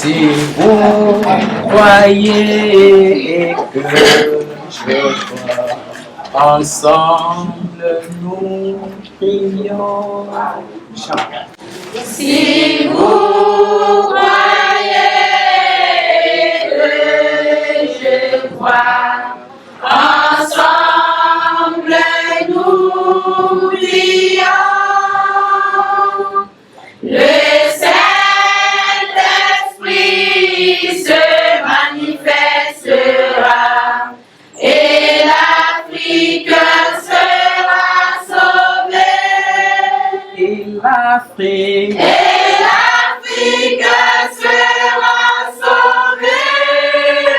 Si vous croyez que je crois, ensemble nous prions. Si vous croyez que je crois, ensemble nous prions. Le Saint-Esprit se manifestera et l'Afrique sera sauvée. Et l'Afrique sera sauvée.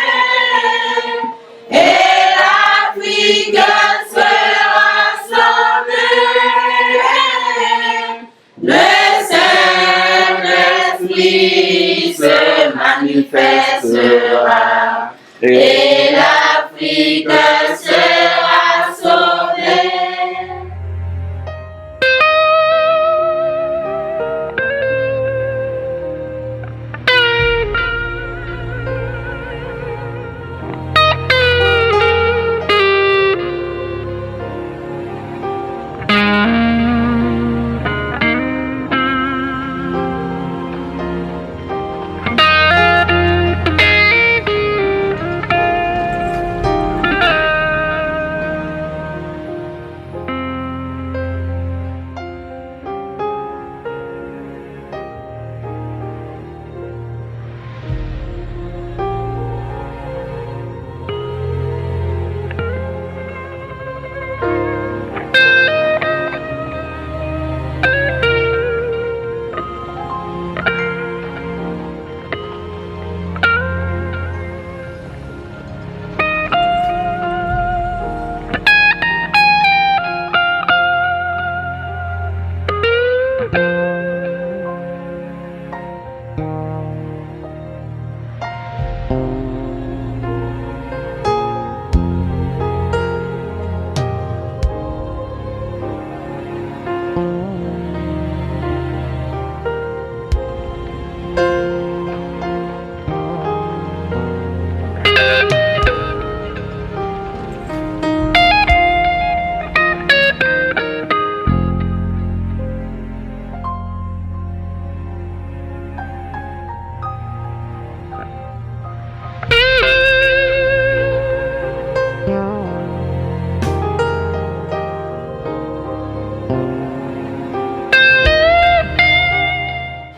Et l'Afrique sera sauvée. Le Saint-Esprit se manifestera et l'Afrique sera sauvée.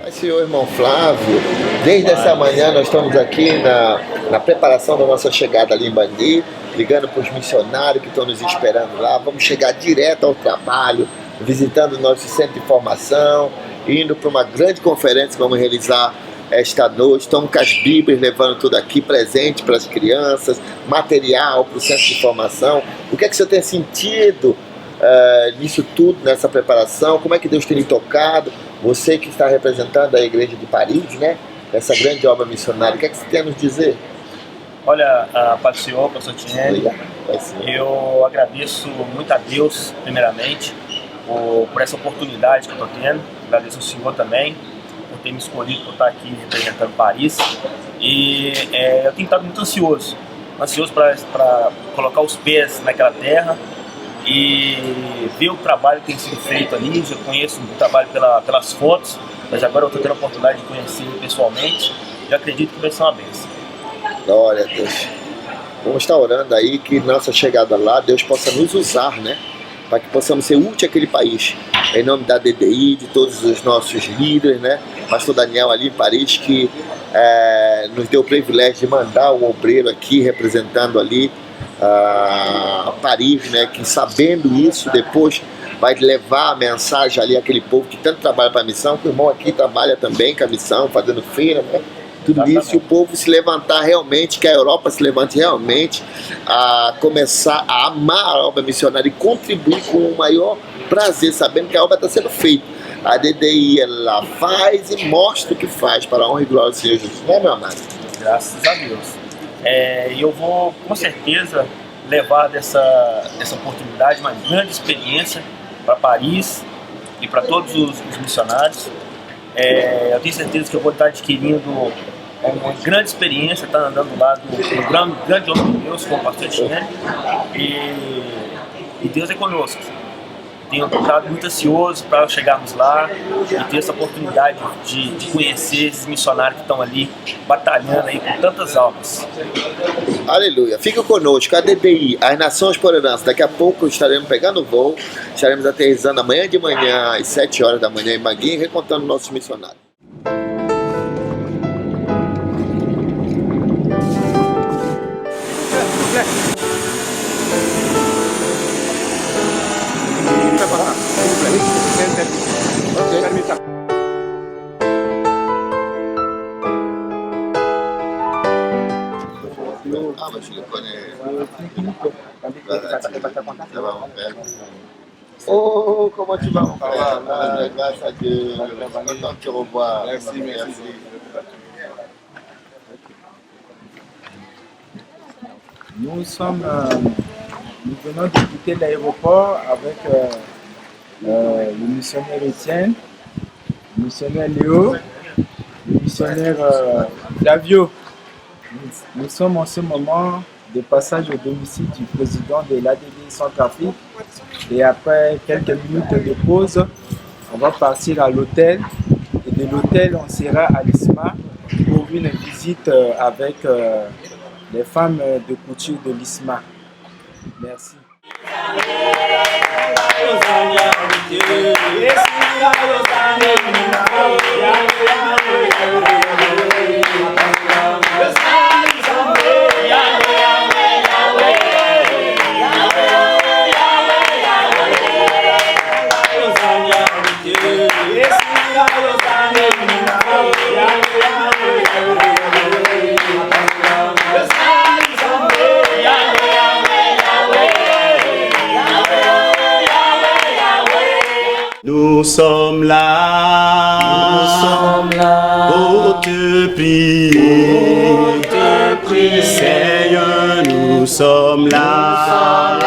Senhor irmão Flávio, desde essa manhã nós estamos aqui na preparação da nossa chegada ali em Bangui, ligando para os missionários que estão nos esperando lá. Vamos chegar direto ao trabalho, visitando o nosso centro de formação, indo para uma grande conferência que vamos realizar esta noite. Estamos com as Bíblias, levando tudo aqui, presente para as crianças, material para o centro de formação. O que é que o senhor tem sentido nisso tudo, nessa preparação? Como é que Deus tem lhe tocado? Você que está representando a igreja de Paris, né? Essa grande obra missionária, o que é que você tem a nos dizer? Olha, Pai do Senhor, pastor Tiene, eu agradeço muito a Deus, primeiramente, por essa oportunidade que eu estou tendo. Agradeço ao Senhor também, por ter me escolhido por estar aqui representando Paris. E eu tenho estado muito ansioso para colocar os pés naquela terra e ver o trabalho que tem sido feito ali. Já conheço o trabalho pelas fotos, mas agora eu estou tendo a oportunidade de conhecer pessoalmente e acredito que vai ser uma bênção. Glória a Deus. Vamos estar orando aí que nossa chegada lá, Deus possa nos usar, né? Para que possamos ser úteis àquele país. Em nome da DDI, de todos os nossos líderes, né? Pastor Daniel ali em Paris, que nos deu o privilégio de mandar o obreiro aqui, representando ali Paris, né? Que sabendo isso, depois vai levar a mensagem ali àquele povo que tanto trabalha para a missão, que o irmão aqui trabalha também com a missão, fazendo feira, né? Tudo isso, e o povo se levantar realmente, que a Europa se levante realmente a começar a amar a obra missionária e contribuir com o maior prazer, sabendo que a obra está sendo feita. A DDI, ela faz e mostra o que faz para a honra e glória do Senhor Jesus, né, meu amado? Graças a Deus. E eu vou, com certeza, levar dessa oportunidade uma grande experiência para Paris e para todos os missionários. Eu tenho certeza que eu vou estar adquirindo É uma grande experiência estar andando do lado de um grande homem de Deus, como o pastor Etienne, e Deus é conosco. Tenho estado muito ansioso para chegarmos lá e ter essa oportunidade de conhecer esses missionários que estão ali batalhando aí por tantas almas. Aleluia. Fica conosco, a DDI, as Nações por Herança. Daqui a pouco estaremos pegando o voo, estaremos aterrissando amanhã de manhã, às 7 horas da manhã em Manguinhos, recontando nossos missionários. Ah, mas je le connais. Oh, comment tu vas, mon frère? Grâce à Dieu. Content de te revoir. Merci, merci. Nous venons de quitter l'aéroport avec le missionnaire Etienne, le missionnaire Léo, le missionnaire Flavio. Nous sommes en ce moment de passage au domicile du président de l'ADD Centrafrique et après quelques minutes de pause, on va partir à l'hôtel et de l'hôtel on sera à l'ISMA pour une visite avec les femmes de couture de l'ISMA. Merci. Nous sommes là, pour te prier, Seigneur, nous sommes là,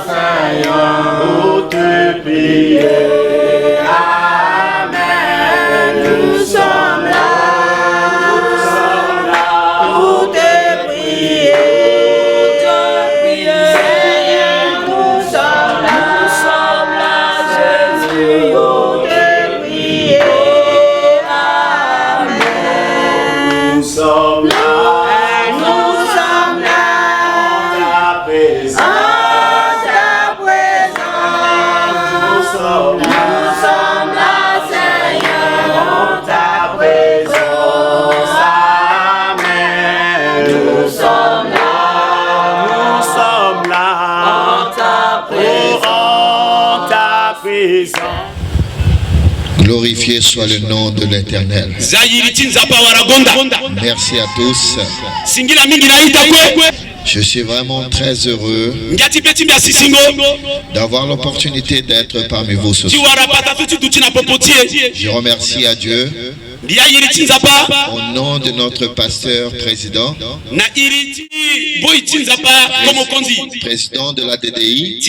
Seigneur, pour te prier, Amen, nous sommes là, pour te prier, Seigneur, nous sommes là, Jésus. Nous sommes là, ta présence, nous sommes là, Seigneur, ta présence, Amen, nous sommes là, ta présence. Glorifié soit le nom de l'Éternel. Merci à tous. Je suis vraiment très heureux d'avoir l'opportunité d'être parmi vous ce soir. Je remercie à Dieu au nom de notre pasteur président, président de la DDI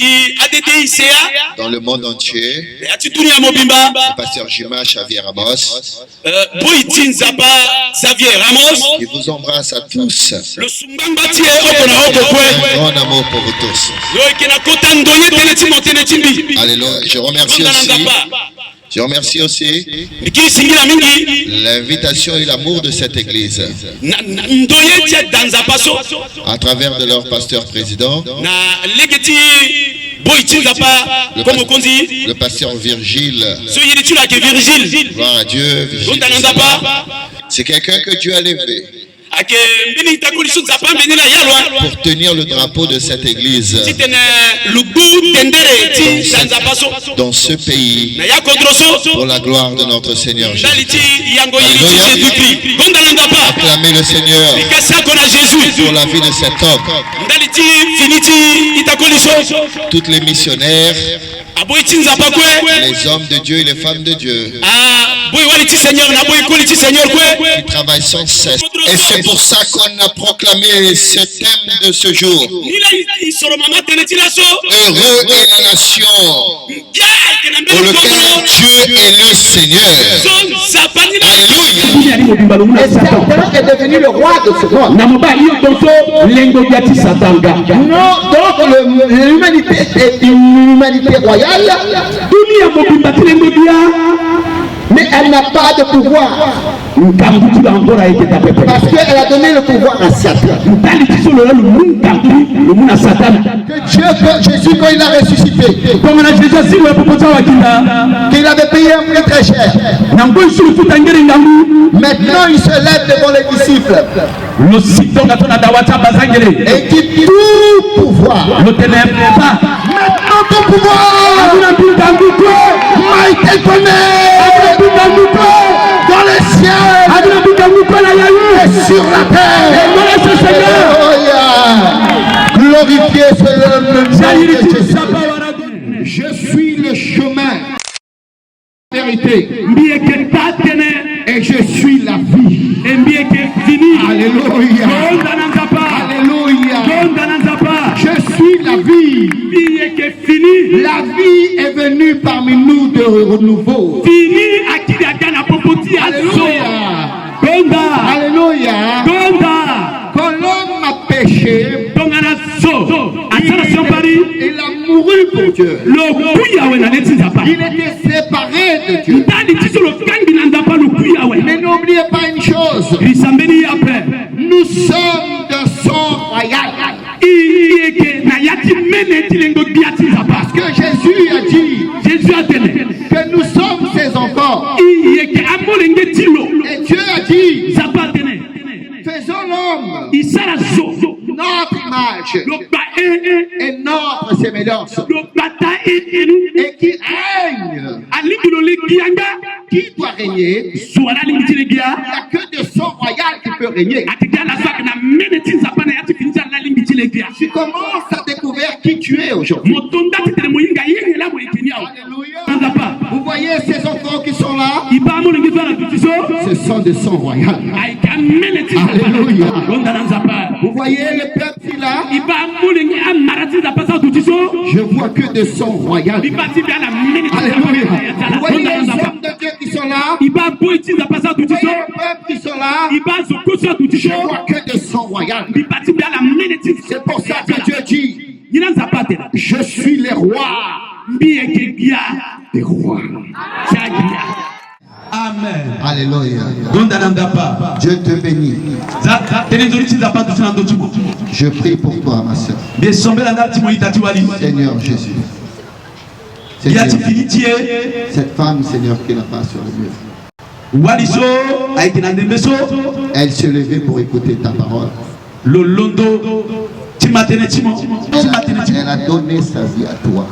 dans le monde entier, le pasteur Jima Xavier Ramos, qui vous embrasse à tous. Un grand amour pour vous tous. Alléluia. Je remercie aussi l'invitation et l'amour de cette église à travers de leur pasteur président, le pasteur Virgile. Gloire à Dieu, Virgile. C'est quelqu'un que Dieu a levé pour tenir le drapeau de cette église dans ce pays pour la gloire de notre Seigneur Jésus. Acclamez le Seigneur pour la vie de cet homme. Toutes les missionnaires, les hommes de Dieu et les femmes de Dieu qui travaillent sans cesse. Et c'est pour ça qu'on a proclamé ce thème de ce jour. Heureux est la nation pour lequel Dieu est le Seigneur. Alléluia. Satan est devenu le roi de ce monde. Non, donc l'humanité est une humanité royale, mais elle n'a pas de pouvoir. Parce qu'elle a donné le pouvoir à Satan. Que Dieu, que Jésus, quand il a ressuscité, qu'il avait payé un prix très cher. Maintenant il se lève devant les disciples et dit tout pouvoir. Maintenant ton pouvoir m'a été donné dans les cieux et sur la terre. Alléluia. Glorifié soit le nom de Jésus. Je suis le chemin, la vérité, et je suis la vie. Alléluia. Alléluia. Je suis la vie. La vie est venue parmi nous de renouveau. Alléluia. Quand l'homme a péché, il a mouru pour Dieu. Il était séparé de Dieu. Mais n'oubliez pas une chose. Nous sommes de sang royal. Parce que Jésus a dit que nous sommes ses enfants. Et Dieu a dit, faisons l'homme notre image et notre sémillance, et qui règne. Qui doit régner? Il n'y a que de sang royal qui peut régner. Tu commences à découvrir qui tu es aujourd'hui. Alléluia. Vous voyez ces enfants qui sont là? Ce sont des sangs royaux. Alléluia. Vous voyez le peuple là? Je vois que des sangs royaux. Alléluia. Vous voyez les hommes de Dieu qui sont là? Vous voyez le peuple qui sont là? Je vois que des sangs royaux. C'est pour ça que Dieu dit, je suis le roi des rois. Amen. Alléluia. Dieu te bénit. Je prie pour toi, ma soeur. Seigneur Jésus. Seigneur, cette femme, Seigneur, qui n'a pas sur le mur. Elle se levait pour écouter ta parole. Elle a donné sa vie à toi.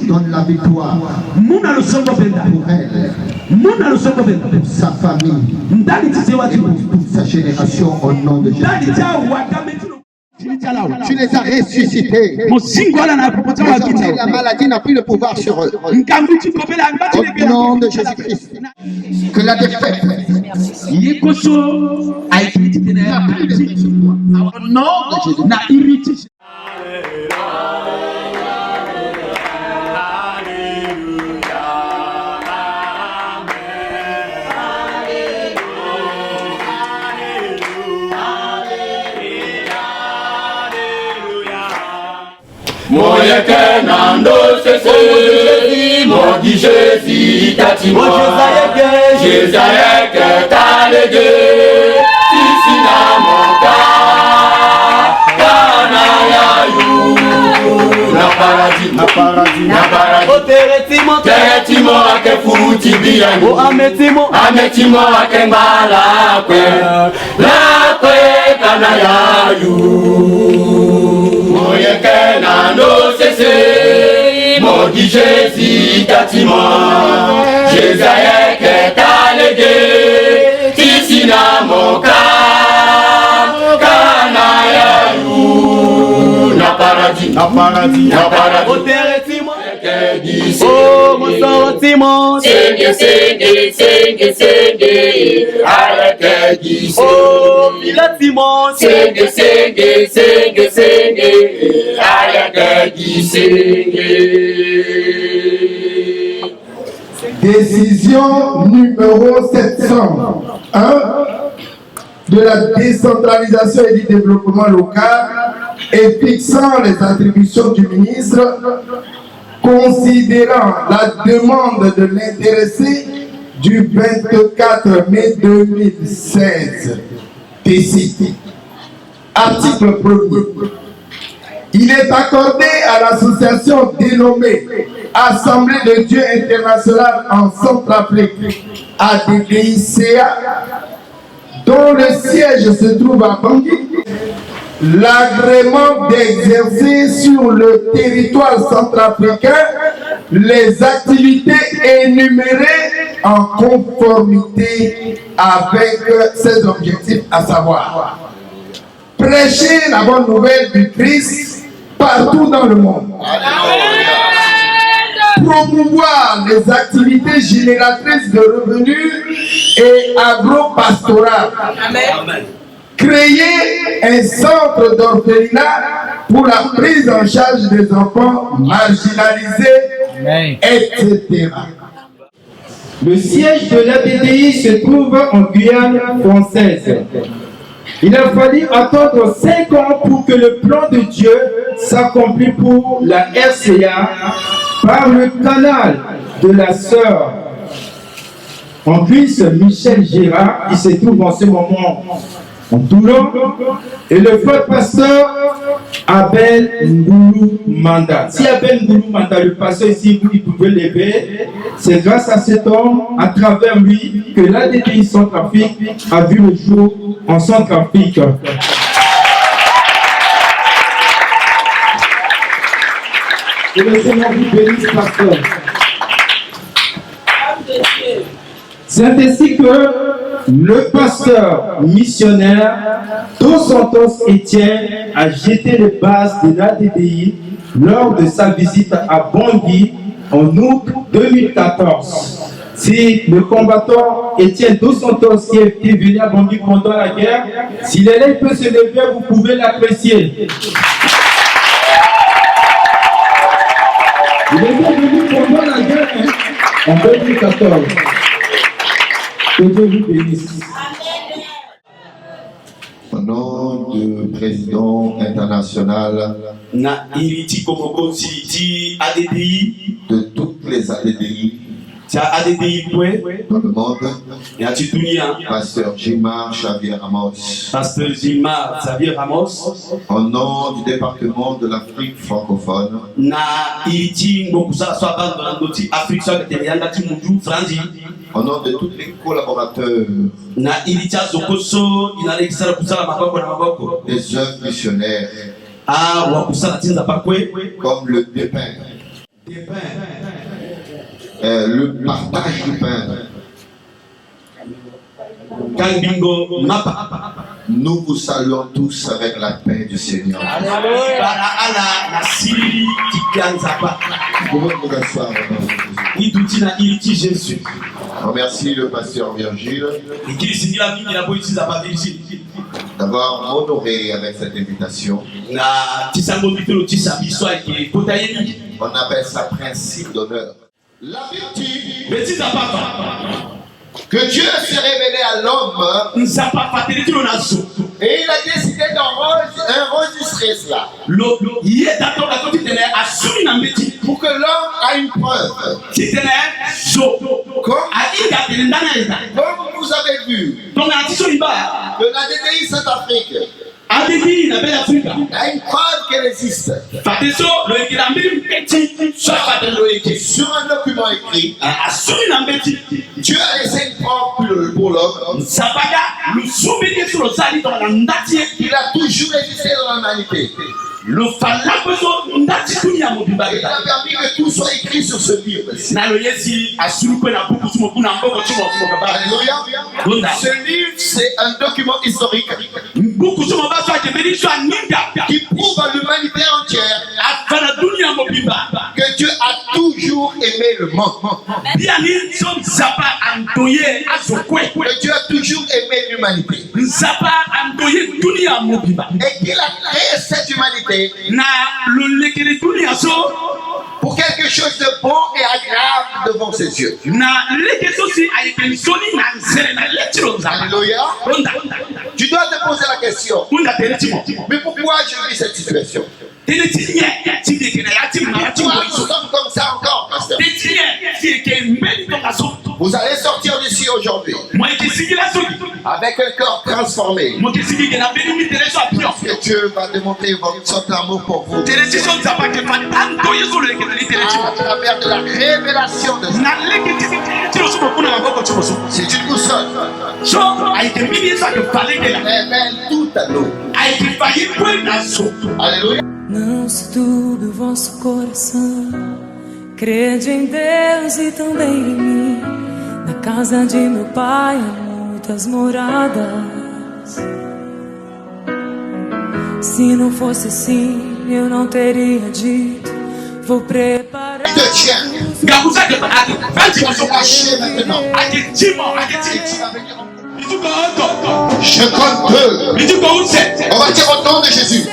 Donne la victoire pour elle, pour sa famille et pour toute sa génération au nom de Jésus. Tu les as ressuscités. La maladie n'a plus le pouvoir sur eux. Au nom de Jésus-Christ. Que la défaite n'a plus d'effet sur toi. Au nom de Jésus. Mon Nando c'est mon dit Jésus tatimo Jésus que t'as le Dieu ici dans mon cas Kanayayou na paradis o teretimo ake futi biani o ametimo ake mbala kwe la kwe Kanayayou Moye Nando c'est mon dit Jésus tatimo Jésus que t'as le Dieu ici dans mon cas Kanayayou na paradis o teretimo oh mon sentiment Sing avec oh Pilatimo Sing avec Décision numéro 701 de la décentralisation et du développement local et fixant les attributions du ministre, considérant la demande de l'intéressé du 24 mai 2016. Décidé. Article 1er. Il est accordé à l'association dénommée Assemblée de Dieu internationale en Centrafrique, ADDICA, dont le siège se trouve à Bangui, l'agrément d'exercer sur le territoire centrafricain les activités énumérées en conformité avec ses objectifs, à savoir prêcher la bonne nouvelle du Christ partout dans le monde, promouvoir les activités génératrices de revenus et agro-pastorales, créer un centre d'orphelinat pour la prise en charge des enfants marginalisés, etc. Le siège de l'ADDI se trouve en Guyane française. Il a fallu attendre 5 ans pour que le plan de Dieu s'accomplisse pour la RCA par le canal de la sœur en plus Michel Gérard, qui se trouve en ce moment en Toulon, et le frère pasteur Abel Ngoulou Manda. Si Abel Ngoulou Manda, le pasteur ici, vous pouvez lever, c'est grâce à cet homme, à travers lui, que l'ADDI Centrafrique a vu le jour en Centrafrique. Que le Seigneur vous bénisse, pasteur. C'est ainsi que le pasteur missionnaire Dos Santos Etienne a jeté les bases de l'ADDI lors de sa visite à Bangui en août 2014. Si le combattant Etienne Dos Santos qui est venu à Bangui pendant la guerre, si l'élève peut se lever, vous pouvez l'apprécier. Il est venu pendant la guerre en 2014. Que Dieu vous bénisse. Au nom du président international na iliti komokonzi ti ADDI de toutes les ADDI tia ADDI pwe dans le monde, ya ti dunia Pasteur Jimar Xavier Ramos, Pasteur Jimar Xavier Ramos au nom du département de l'Afrique francophone, na iliti ngokusala so abando na ndoti Afrique so ketele yanga ti mundu franzi au nom de tous les collaborateurs na iliti azokoso inalekisala kusala maboko na maboko des œuvres missionnaires a wakusala tinza pakwe comme le pain, le partage du pain. Kangbingo mapa Nous vous saluons tous avec la paix du Seigneur. para ala na siri tikanza pa Vous pouvez vous asseoir maintenant. iduti na iliti Jésus Remercie le pasteur Virgile ikilisindila mingi na boyitiza pa Virgile d'avoir honoré avec cette invitation. na tisango bitolo tisa biso ake kota ye mingi On appelle ça principe d'honneur. La virtu betiza papa que Dieu s'est révélé à l'homme nzapa fateli tilo na zo et il a décidé d'enregistrer cela ye datonga to titene asumi na mbeti pour que l'homme a une preuve. titene zo Comme alinga tene ndana eza vous avez vu tonga na tiso iba que la DDI Centrafrique ADDI na belle Afrique a une preuve qu'elle existe fateso lo ekila mbili mpeti so fateli lo eke sur un document écrit. asumi na mbeti Dieu a laissé une preuve pour l'homme. nzapaka lusumbi yesu lozali tonga na ndati ye Il a toujours existé dans l'humanité. lofala so ndati dunia mobimba Il a permis que tout soit écrit sur ce livre. na lo yesi asumi kwe na buku tumo kuna mboko tumo kababa Alléluia. Ce livre, c'est un document historique buku tumo baso akebeli so aninga qui prouve à l'humanité entière afana dunia mobimba que Dieu a toujours aimé le monde. bia ni so nzapa andoye azokwe Que Dieu a toujours aimé l'humanité. nzapa andoye dunia mobimba Et qu'il a créé cette humanité na lo lekele dunia so pour quelque chose de bon et agréable devant ses yeux. Alléluia. Tu dois te poser la question. Mais pourquoi je vis cette situation? Pourquoi nous sommes comme ça encore, pasteur? Vous allez sortir d'ici aujourd'hui avec un corps transformé. Parce que Dieu va démontrer son amour pour vous à travers de la révélation de ça. C'est une boussole. Révèle tout à nous. Alléluia. Não se turbe o vosso coração, crede em Deus e também em mim. Na casa de meu pai há muitas moradas. Se não fosse assim, eu não teria dito. Vou preparar. Je compte peu. On va dire au nom de Jésus.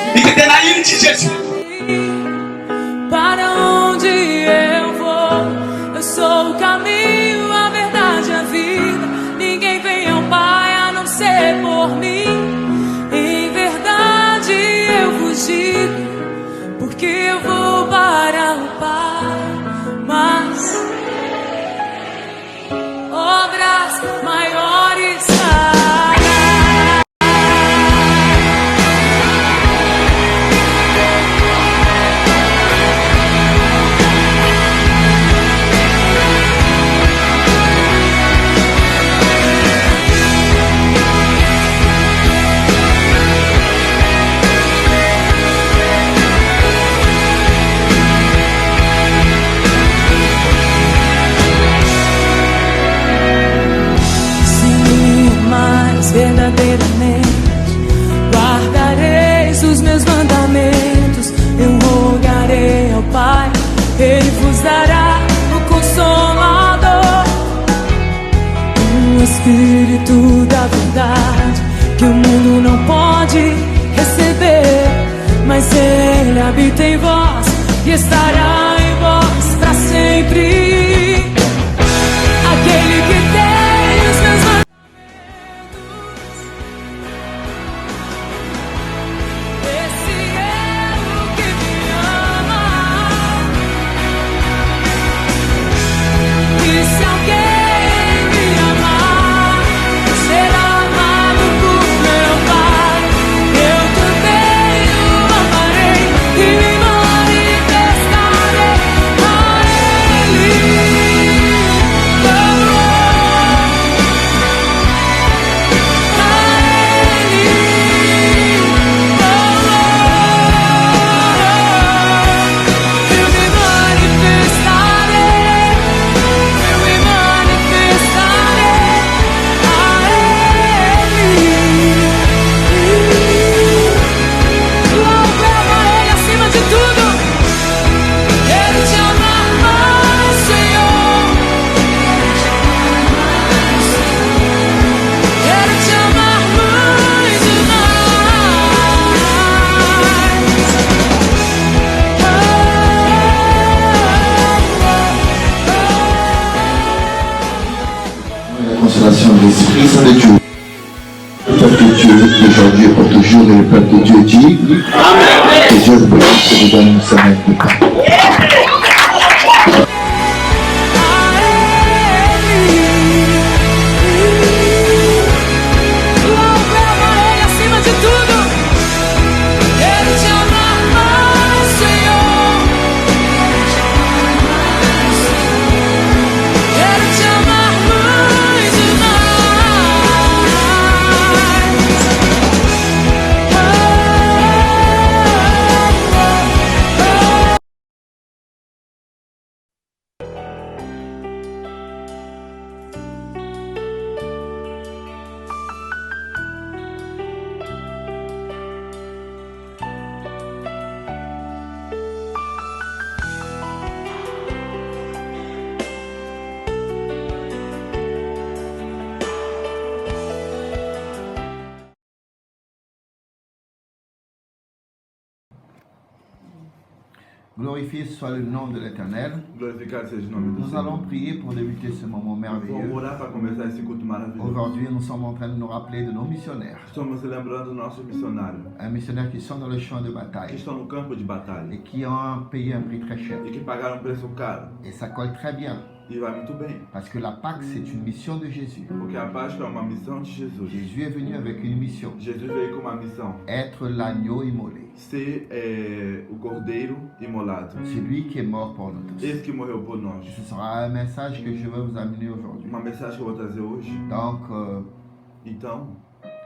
Para onde eu vou, eu sou o caminho, a verdade e a vida. Ninguém vem ao Pai a não ser por mim. Em verdade eu vos digo, porque eu vou para o Pai. Mas obras maiores fará. Verdadeiramente guardareis os meus mandamentos. Eu rogarei ao Pai, Ele vos dará o Consolador, o Espírito da verdade, que o mundo não pode receber, mas Ele habita em vós e estará em vós para sempre. Aquele que tem os meus mandamentos, consolation de l'Esprit Saint de Dieu. Le peuple de Dieu d'aujourd'hui et pour toujours, et le peuple de Dieu dit Amen. Que Dieu vous bénisse et vous donne une semaine de paix. Glorifié soit le nom de l'Éternel. Glorificado seja o nome do Nous allons Senhor. prier pour débuter ce moment Vamos merveilleux. orar para começar esse culto maravilhoso. Aujourd'hui, nous sommes en train de nous rappeler de nos missionnaires. Estamos lembrando dos nossos missionários Un missionnaire qui sont dans le champ de que bataille estão no campo de batalha et qui ont payé un prix très cher. e que pagaram um preço caro. Et ça colle très bien E vai muito bem, parce que la Pâque, c'est une mission de Jésus. porque a Páscoa é uma missão de Jesus. Jésus est venu avec une mission, Jesus veio com uma missão: être l'agneau immolé. ser o cordeiro imolado, Celui qui est mort pour nous tous. esse que morreu por nós. Ce sera un message que je veux vous amener aujourd'hui. Uma mensagem que eu vou trazer hoje. Donc, Então,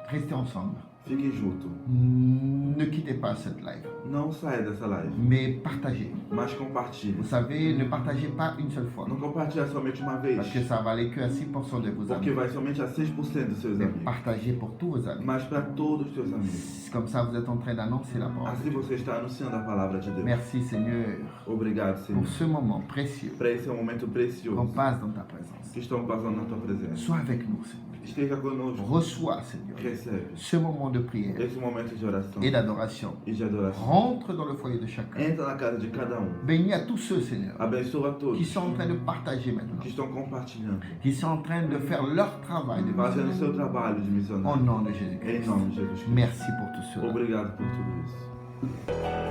restez ensemble. fiquem juntos. Ne quittez pas cette live, Não saia dessa live, mais partagez. mas compartilhe. Vous savez, ne partagez pas une seule fois, Não compartilhe somente uma vez, parce que ça va aller que à 6% de vos porque amis. vai somente a 6% dos seus Mais amigos, partagez pour tous vos amis. mas para todos os teus amigos. Comme ça, vous êtes en train d'annoncer la parole. Assim você está anunciando a palavra de Deus. Merci Seigneur Obrigado, Senhor, pour ce moment précieux para esse momento qu'on precioso passe dans ta présence. que estamos passando na tua presença. Sois avec nous, Seigneur. Esteja conosco, Reçois, Seigneur, recebe ce moment de prière esse momento de oração et d'adoration. e de adoração. Rentre dans le foyer de chacun. Entra na casa de cada um. Bénis à tous ceux, Seigneur, Abençoa a todos qui sont en train de partager maintenant, que estão compartilhando, qui sont en train de faire leur travail de fazendo o missionnaire. seu trabalho de Au missionário. nom de Em Jésus-Christ. nome de Jesus Cristo. Merci pour tout cela. Obrigado por tudo isso.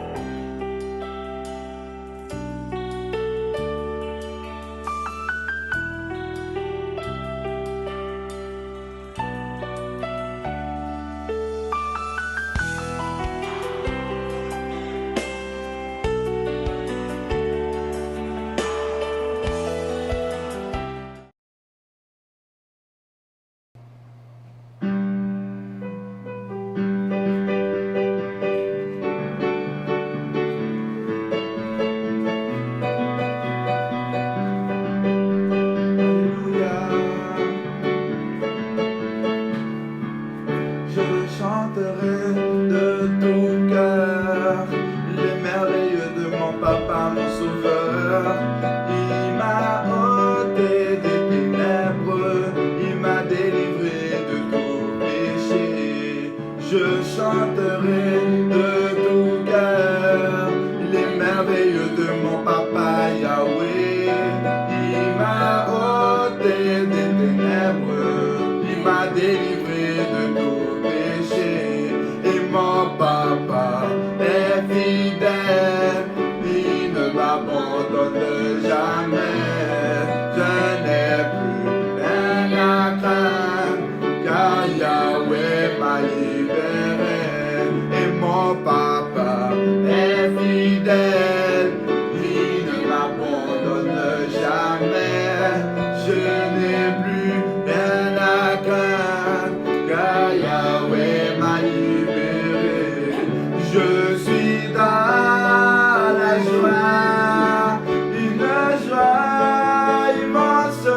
Je chanterai de tout cœur les merveilles de mon papa, mon sauveur. Il m'a ôté des ténèbres, il m'a délivré de tout péché. Je chanterai de tout cœur les merveilles de mon papa Yahweh. Il m'a ôté des ténèbres, il m'a délivré de tout péché. Et mon papa est fidèle, il ne m'abandonne jamais. Je n'ai plus rien à craindre, car Yahweh m'a libéré. Et mon papa est fidèle, il ne m'abandonne jamais. Je n'ai plus rien à craindre, car Yahweh m'a libéré. Je suis dans la joie, une joie immense.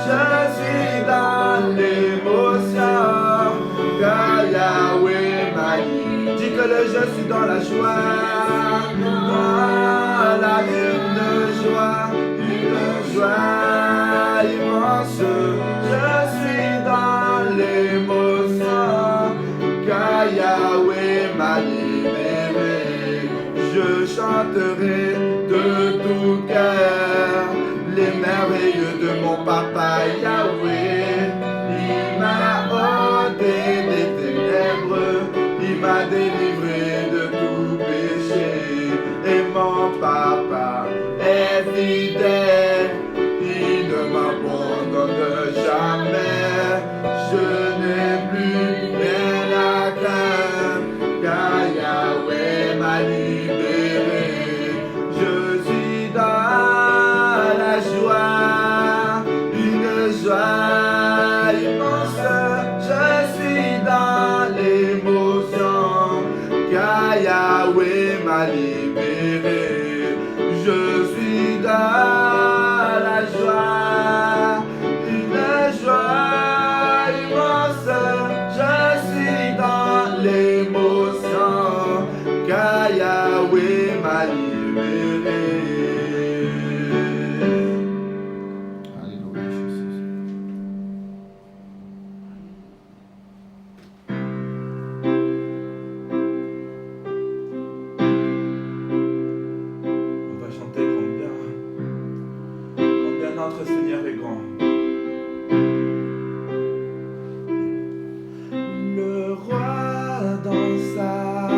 Je suis dans l'émotion, car Yahweh m'a libéré. Dis que le je suis dans la joie, dans la une joie immense. Je suis dans l'émotion, car Yahweh m'a libéré. Je chanterai de tout cœur les merveilles de mon papa Yahweh. Il m'a ôté des ténèbres, il m'a délivré de tout péché. Et mon papa est fidèle, il ne m'abandonne jamais. Je n'ai plus rien à craindre, car Yahweh m'a libéré. Je suis dans la joie, une joie immense. Je suis dans l'émotion, car Yahweh m'a libéré. Je suis dans notre Seigneur est grand. Le roi dans sa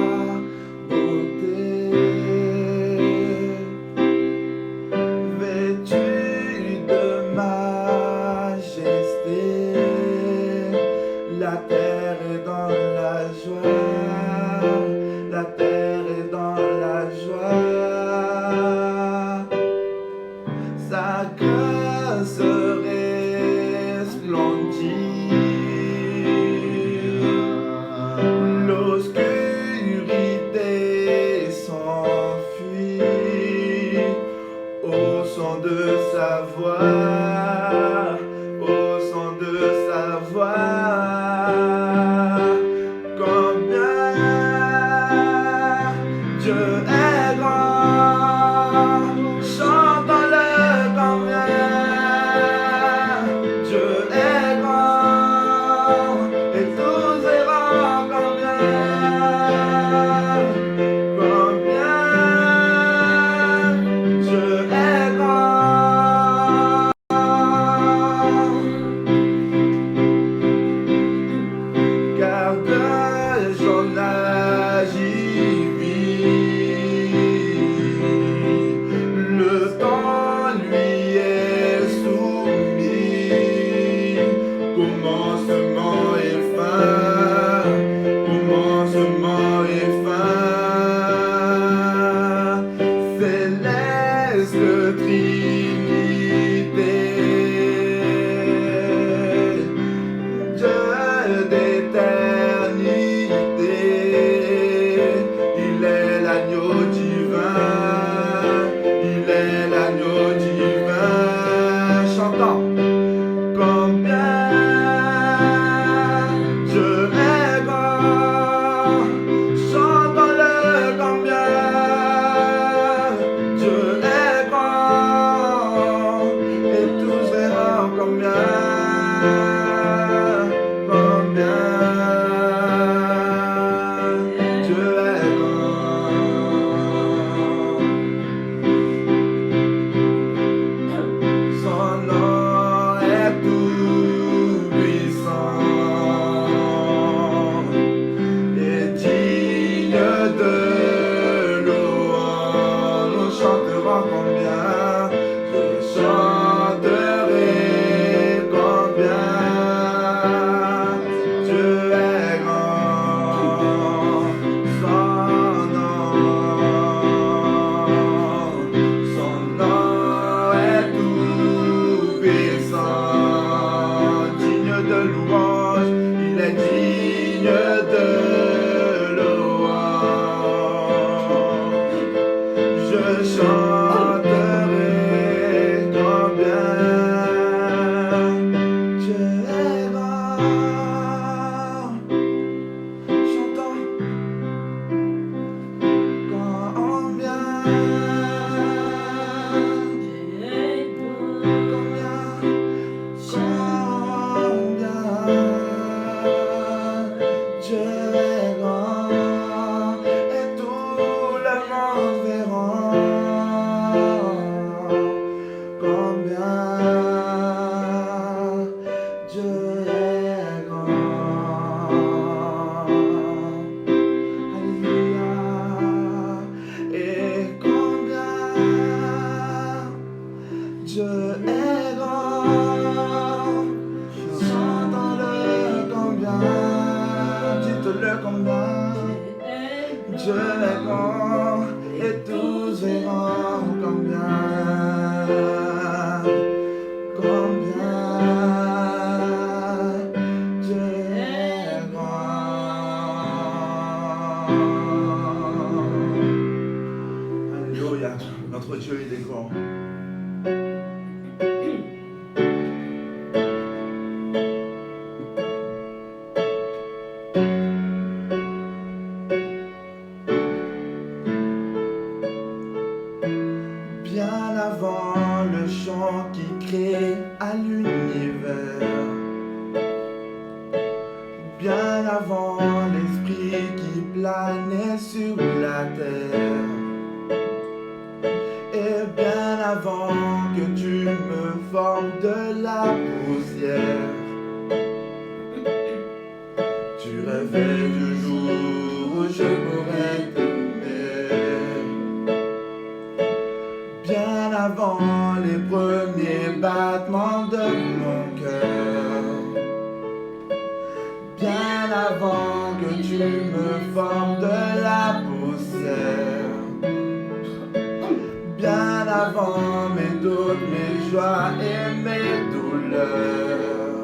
beauté, vêtu de majesté, la terre est dans la joie, la terre est dans la joie. Sa grâce resplendit, l'obscurité s'enfuit au son de sa voix, au son de sa voix. Combien Dieu est grand, chantons-le combien Dieu est grand, et tous verront combien Dieu est grand. Car de son âge y vit, le temps lui est soumis, commencement et fin, commencement et fin, céleste Trinité, Dieu d'éternité, il est l'agneau divin, il est l'agneau divin. Chantons. Combien Dieu est grand, chantons-le combien Dieu est grand, et tous verront combien Dieu est grand. Son nom est tout puissant et digne de louange. Nous chanterons combien, je chanterai combien Dieu est grand. Son nom est tout puissant, digne de louange, il est digne de louange. Je chanterai combien Dieu est grand. Chantons combien Dieu est grand, et tout le monde verra combien Dieu est grand. Alléluia. Et combien Dieu est grand, chantons-le combien, dites-le combien Dieu est grand, et tous verront combien Dieu est grand. Alléluia, notre Dieu il est grand. Bien avant le chant qui crée à l'univers, bien avant l'esprit qui planait sur la terre, et bien avant que tu me formes de la poussière. Tu rêvais du jour où je pourrais t'aimer. Bien avant les premiers battements de mon cœur. Bien avant que tu me formes de la poussière. Bien avant mes doutes, mes joies et mes douleurs.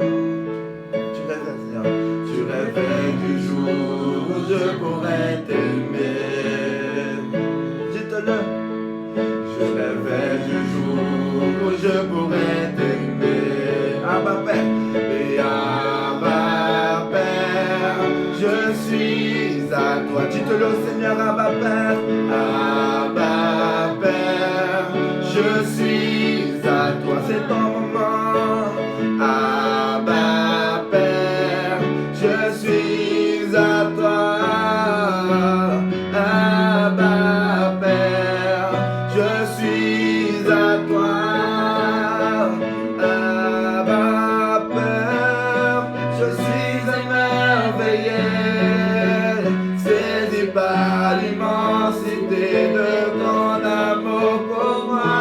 Tu rêvais, Seigneur, tu rêvais du jour où je pourrais t'aimer. Dites-le. Je rêvais du jour où je pourrais t'aimer. Abba Père, et Abba Père, je suis à toi. Dites-le au Seigneur, Abba Père, Abba Père, je suis à toi. C'est ton moment, Abba Père, je suis à toi. Abba Père, je suis à toi. Abba Père, je suis émerveillé, saisi par l'immensité de ton amour pour moi.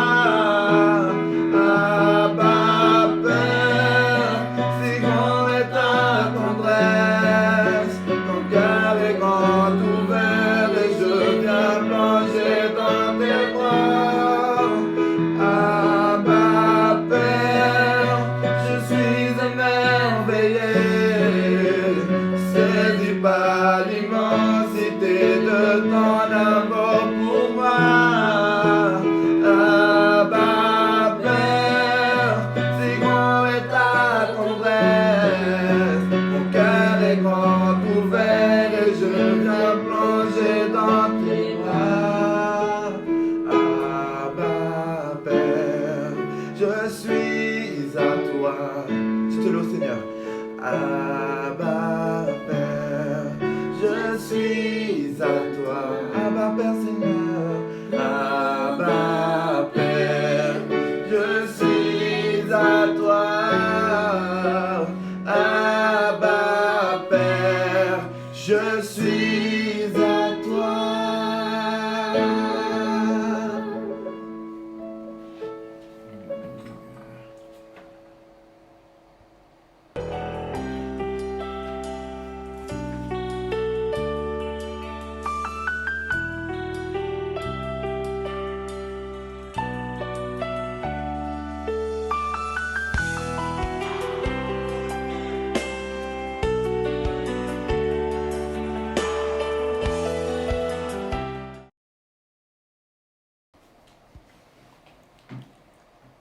Abba Père, si grand est ta tendresse, ton cœur est grand ouvert et je viens plonger dans tes bras. Abba Père, je suis émerveillé, saisi par l'immensité de ton amour pour moi. Abba Père, si grand est ta tendresse, mon cœur est grand ouvert et je viens plonger dans tes bras. Abba Père, je suis à toi. Dites-le au Seigneur. Abba Père, je suis à toi. Abba Père, Seigneur. Abba Père, je suis à toi. Abba Père, je suis à toi.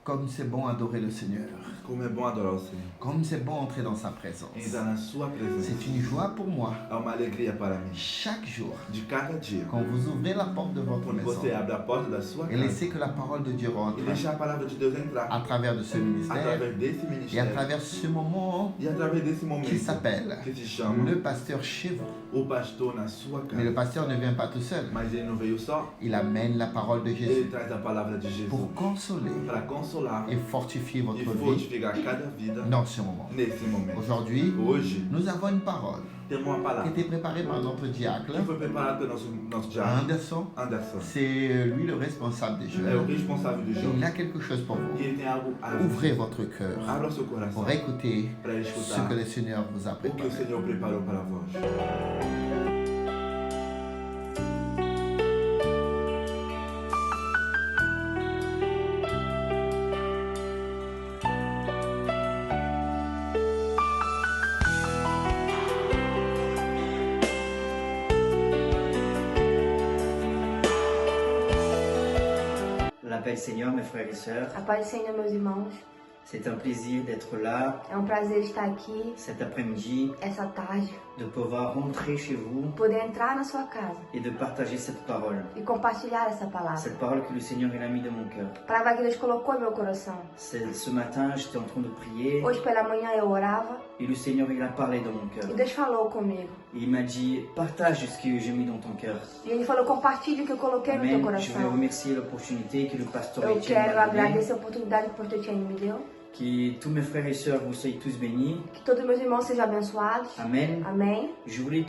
Comme c'est bon adorer le Seigneur. Como é bom adorar o Senhor. Comme c'est bon entrer dans sa présence. Entrar na sua presença. C'est une joie pour moi. É uma alegria para mim. Chaque jour, De cada dia. quand vous ouvrez la porte de votre Quando maison você abre a porta da sua et casa laissez que la parole de Dieu rentre e deixar a palavra de Deus entrar à travers de ce ministère através desse et à ministério travers ce moment e através desse momento qui s'appelle que se chama le pasteur chez vous. o pastor na sua Mais le casa. pasteur ne vient pas tout seul. Mas ele não veio só, Il amène la parole de ele Jésus traz a palavra de Jesus pour consoler para consolar et fortifier e votre vie fortificar cada vida dans ce moment. nesse momento. Aujourd'hui, Hoje nous avons une parole temos uma qui a palavra été préparée par notre diacre, que foi preparada pelo nosso diácono Anderson. Anderson. C'est lui le responsable des É o jeux. responsável do Et jogo. il a quelque chose pour vous. E ele tem algo a Ouvrez votre cœur Abra o seu coração pour écouter para ce escutar que le Seigneur vous a o que o préparé. Senhor preparou para vós. La paix du Seigneur, mes frères et sœurs. A paz do Senhor, meus irmãos. C'est un plaisir d'être là É um prazer estar aqui cet après-midi essa tarde de pouvoir rentrer chez vous poder entrar na sua casa et de partager cette parole. e compartilhar essa palavra. Cette parole que le Seigneur il a mis dans mon cœur. Palavra que Deus colocou em meu coração. Ce matin, j'étais en train de prier Hoje pela manhã eu orava et le Seigneur il a parlé dans mon cœur. e Deus falou comigo. Et il m'a dit, partage ce que j'ai mis dans ton cœur. E Ele falou, compartilhe o que eu coloquei no teu Amen. Je veux coração. remercier l'opportunité que le pasteur Eu Etienne quero m'a donnée. agradecer a oportunidade que o pastor Etienne me deu. Que tous mes frères et sœurs, vous soyez tous bénis. Que todos meus irmãos sejam abençoados. Amen. Amém. Je voulais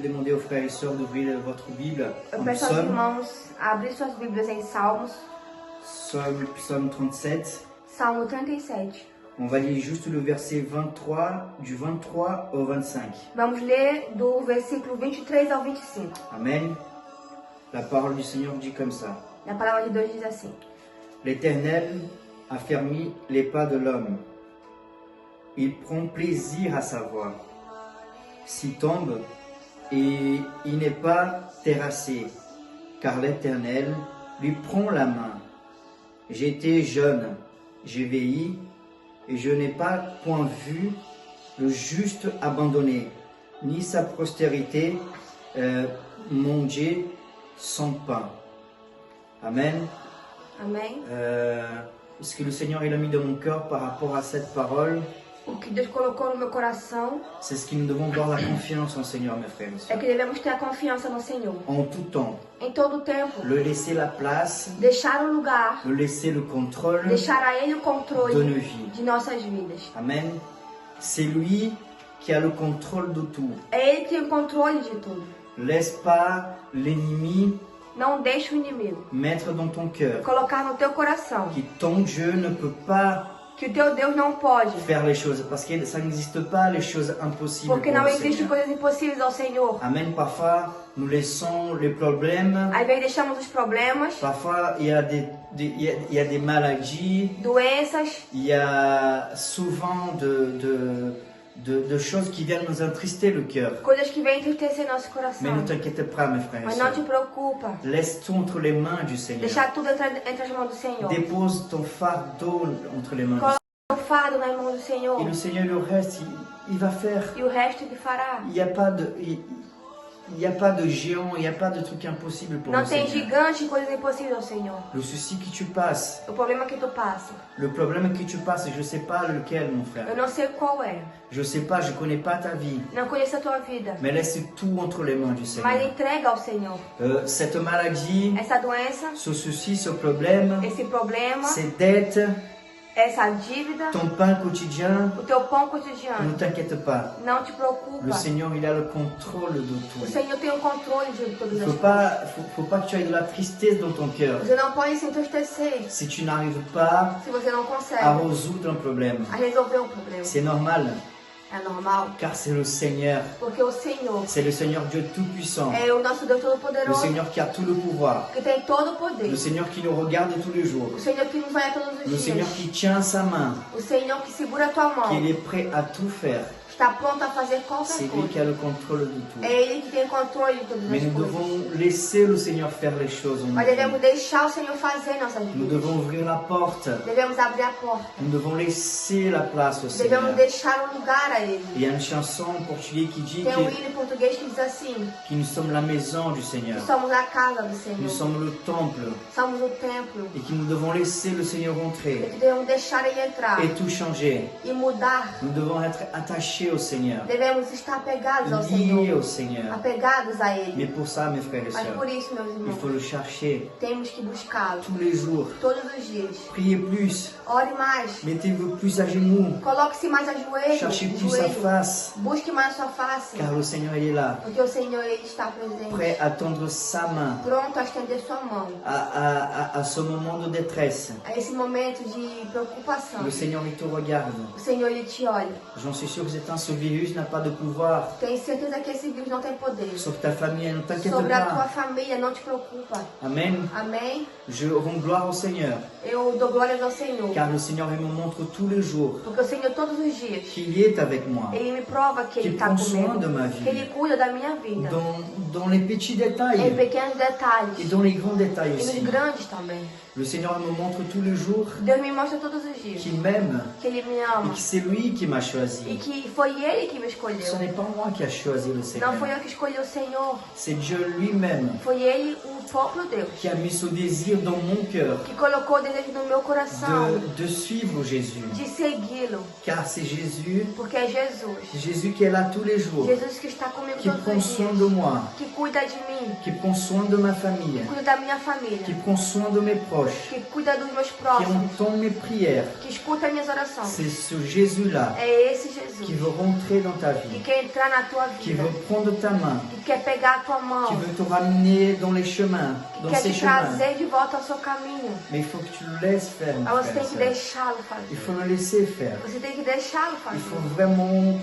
demander aux frères et sœurs d'ouvrir votre Bible Eu en peço aos Psaume, irmãos a abrir suas Bíblias em Salmos. Psaume 37. Salmo 37. On va lire juste le verset 23, du 23 au 25. Vamos ler do versículo 23 ao 25. Amen. La parole du Seigneur dit comme ça. A palavra de Deus diz assim: L'Éternel a fermé les pas de l'homme. Il prend plaisir à sa voix. S'y tombe et il n'est pas terrassé, car l'Éternel lui prend la main. J'étais jeune, j'ai vieilli, et je n'ai pas point vu le juste abandonné, ni sa postérité manger son pain. Amen. Amém. Ce que le Seigneur il a mis dans mon cœur par rapport à cette parole, O que Deus colocou no meu coração c'est ce que nous devons avoir la confiance en Seigneur, mes frères et é sœurs. que devemos ter a confiança no Senhor. En tout temps, Em todo o tempo. le laisser la place, Deixar o lugar. le laisser le contrôle Deixar a Ele o controle de nos vies. de nossas vidas. Amen. C'est lui qui a le contrôle de tout. É Ele que tem o controle de tudo. Laisse pas l'ennemi Não deixe o inimigo mettre dans ton cœur colocar no teu coração que ton Dieu ne peut pas que o teu Deus não pode. faire les choses, parce que ça n'existe pas les choses impossibles Porque pour não le existem Seigneur. coisas impossíveis ao Senhor. Amen. Parfois, nous laissons les problèmes. Às vezes deixamos os problemas, Parfois, il y a des maladies. doenças, Il y a souvent de choses qui viennent nous entrister le cœur. coisas que vêm entristecer nosso Mais ne coração. t'inquiète pas, mes frères et Mas não te sœurs. preocupa. Laisse tout entre les mains du Seigneur. Deixar tudo entre as mãos do Senhor. Dépose ton fardeau entre les mains du Coloca o fardo nas mãos do Senhor. Et le Seigneur, le reste, il va faire. E o resto Ele fará. Il n'y a pas de... Il n'y a pas de géant, il n'y a pas de truc impossible pour Não le tem Seigneur. gigante e coisas impossíveis ao Senhor. Le souci que tu passes, O problema que tu passa, le problème que tu passes, je ne sais pas lequel, mon frère. eu não sei qual é. Je ne sais pas, je ne connais pas ta vie. Não conheço a tua vida. Mais laisse tout entre les mains du Mas Seigneur. entrega ao Senhor. Cette maladie, Essa doença, ce souci, ce problème, esse problema, ces dettes, essa dívida, ton pain quotidien, o teu pão ne cotidiano. t'inquiète pas. Não te preocupa. Le Seigneur, il a le contrôle de O tout. Senhor tem o controle de todas Il as ne coisas. faut pas que tu aies de la tristesse dans ton cœur. Você não pode se entristecer Si tu n'arrives pas se você não à consegue résoudre un problème, a resolver um problema. c'est normal, É normal. car c'est le Seigneur. Porque o Senhor C'est le Seigneur Dieu Tout-Puissant. é o nosso Deus Le Todo-Poderoso, Seigneur qui a tout le pouvoir. que tem todo o poder. Le Seigneur qui nous regarde tous les jours. O Senhor que nos olha todos Le os Seigneur dias. qui tient sa main, O Senhor que segura a tua mão. qui est prêt à tout faire. Está pronto a fazer C'est qualquer lui qui coisa. a le contrôle de tout. É Ele que tem controle de todas Mais as nous coisas. devons laisser le Seigneur faire les choses en Mas nous. devemos deixar o Senhor fazer nossas Nous vidas. devons ouvrir la porte. Devemos abrir a porta. Nous devons laisser la place au Devemos Seigneur. deixar o lugar a Ele. Il y a une chanson en portugais qui dit Tem um hino em português que diz assim: que nous sommes la maison du Seigneur. que somos a casa do Nous Senhor. sommes le temple Somos o templo. et que nous devons laisser le Seigneur E entrer que devemos deixar Ele entrar et tout changer. e mudar. Nous devons être attachés au Seigneur, Devemos estar apegados ao liés Senhor. au Seigneur. Apegados a Mais Ele. pour ça, mes frères et Mas por sœurs, isso, meus il faut irmãos, le chercher temos que buscá-lo tous les jours. todos os dias. Priez plus, Ore mais. mettez-vous plus à genoux, Coloque-se mais a joelho. cherchez de plus sa joelho. face, Busque mais a sua face. car le Seigneur il est là, Porque o Senhor Ele está presente. prêt à tendre sa main Pronto a estender sua mão. à ce moment de détresse. A esse momento de preocupação. Le Seigneur il te regarde. O Senhor Ele te olha. J'en suis sûr que ce virus n'a pas de pouvoir Tenho certeza que esse vírus não tem poder. sur ta famille, ne t'inquiète Sobre a tua pas. família, não te preocupa. Amen. Amém? Je rends gloire au Seigneur, Eu dou glórias ao Senhor. car le Seigneur il me montre tous les jours Porque o Senhor todos os dias, qu'il est avec moi, Ele me prova que Ele qu'il está prend soin de comigo. ma Que Ele vie, cuida da minha vida. dans les petits Em détails pequenos et detalhes. dans les grands détails E nos aussi. grandes também. Le Seigneur me montre tous les jours Deus me mostra todos os dias qu'il m'aime que Ele me et ama que c'est lui qui m'a e choisi. que foi Ele que me Ce escolheu. n'est pas moi qui a choisi le Não Seigneur. foi eu que escolhi o Senhor, C'est Dieu lui-même foi Ele, o próprio Deus, qui a mis ce désir dans mon cœur que colocou o desejo no meu coração de suivre Jésus. de segui-lo, Car c'est Jésus, porque é Jesus. Jésus qui est là tous les jours, Jesus que está comigo qui todos prend os soin dias, de moi, que cuida de mim, qui prend soin de ma famille, que cuida da minha família, qui prend soin de mes proches, que cuida dos meus qui próximos, entend mes prières. que escuta minhas orações. C'est ce Jésus-là É esse qui Jesus veut rentrer dans ta que vie, quer entrar na tua qui vida, veut prendre ta main, que quer pegar a tua qui mão, veut te ramener dans les chemins, que dans quer ces te chemins. trazer de volta ao seu caminho. Mais il faut que tu le laisses faire, mon Mas você frère tem et que sœur. deixá-lo Il fazer. faut le laisser faire. Você tem que deixá-lo Il faut fazer. vraiment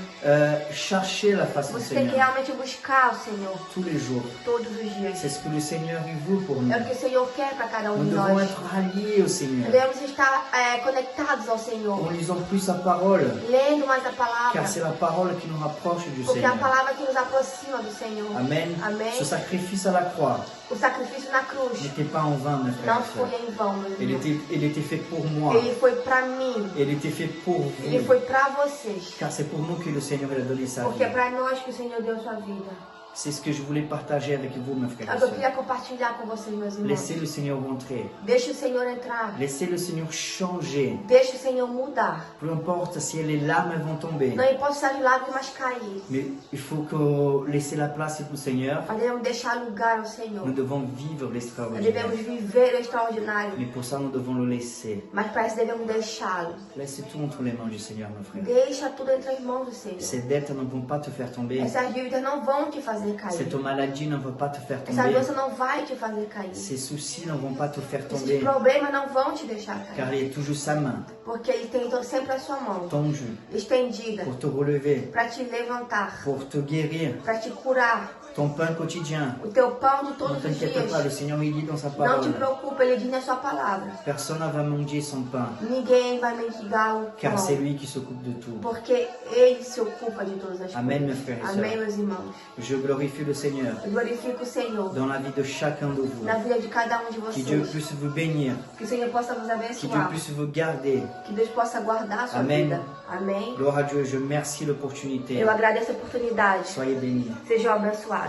chercher la face du Você tem que Seigneur realmente buscar o Senhor tous les jours. todos os dias. C'est ce que le Seigneur il veut pour nous. É o que o Senhor quer para cada um Nous de devons nós. être alliés au Seigneur Devemos estar conectados ao Senhor, en lisant plus sa parole, lendo mais a palavra, car c'est la parole qui nous rapproche du porque é a Seigneur. palavra que nos aproxima do Senhor. Amen. Amém. Ce sacrifice à la croix O sacrifício na cruz n'était pas en vain, mes frères não et foi sœurs. em vão, meu irmão. Il était fait pour moi. Ele foi para mim, Il était fait pour ele vous. foi para vocês, Car c'est pour nous que le Seigneur il a donné sa porque vie. é para nós que o Senhor deu sua vida. C'est ce que je voulais partager avec vous, mes É frères o et que eu sœurs. queria compartilhar com vocês, meus irmãos. Laissez le Seigneur rentrer. Deixe o Senhor entrar, Laissez le Seigneur changer. deixe o Senhor mudar. Peu importe si les larmes vont tomber. Não importa se as lágrimas caírem, Mais il faut que laisser la place pour le Seigneur. mas devemos deixar lugar ao Senhor. Nous devons vivre Nós l'extraordinaire. devemos viver o extraordinário, Mais pour ça, nous devons le laisser. mas para isso devemos deixá-lo. Laissez tout entre les mains du Seigneur, mon frère. Deixa tudo entre as mãos do Senhor. Ces dettes ne vont pas te faire tomber. Essas dívidas não vão te fazer cair. Cette maladie ne va pas te faire Essa tomber. doença não vai te fazer cair. Ces soucis ne vont pas te faire Esses tomber. problemas não vão te deixar Car cair. il y a toujours sa main Porque Ele tem sempre a sua mão tendue estendida pour te relever, para te levantar, pour te guérir. para te curar. Ton pain quotidien. O teu pão de Ne todos os t'inquiète pas, le dias. Seigneur il dit dans sa Não te parole. preocupa, Ele diz na sua palavra. Personne ne va mendier son pain, Ninguém vai mendigar o car c'est pão. lui qui s'occupe de tout. Porque Ele se ocupa de todas as Amen, mes coisas. frères et Amém, sœurs. meus irmãos. Je glorifie le Seigneur Eu glorifico o Senhor dans la vie de chacun de vous. na vida de cada um de Que Dieu vocês. puisse vous bénir, Que o Senhor possa vos que Dieu abençoar. puisse vous garder. Que Deus possa guardar a sua Amém. vida. Amém. Gloire à Dieu, je remercie l'opportunité. Eu agradeço a oportunidade. Soyez bénis. Sejam abençoados.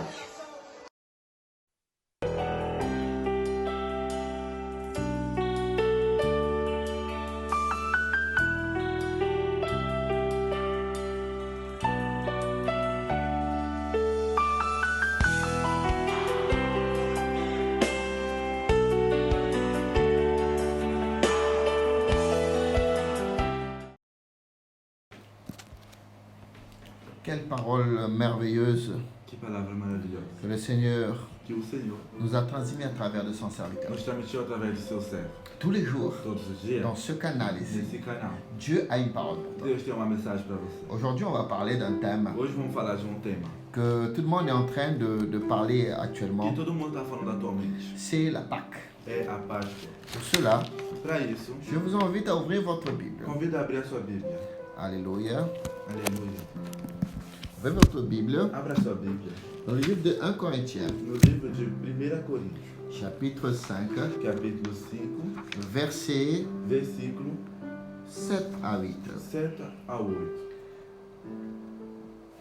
Quelle parole merveilleuse Que palavra maravilhosa. que le Seigneur Que o Senhor nous a transmis à travers de son serviteur. nos transmitiu através do seu servo. Tous les jours, Todos os dias, dans ce canal ici, nesse canal, Dieu a une parole pour toi. Deus tem uma mensagem para você. Aujourd'hui, on va parler d'un thème Hoje vamos falar de um tema que tout le monde est en train de parler actuellement. que todo mundo está falando atualmente. C'est la Pâque. É a Páscoa. Pour cela, Para isso, je vous invite à ouvrir votre Bible. convido a abrir a sua Bíblia. Alléluia. Aleluia. Ouvrez votre Bible Abra a sua Bíblia. dans le livre de 1 Corinthiens, No livro de 1 Coríntios, chapitre 5, capítulo 5, versets versículo 7 à 8. 7 a 8.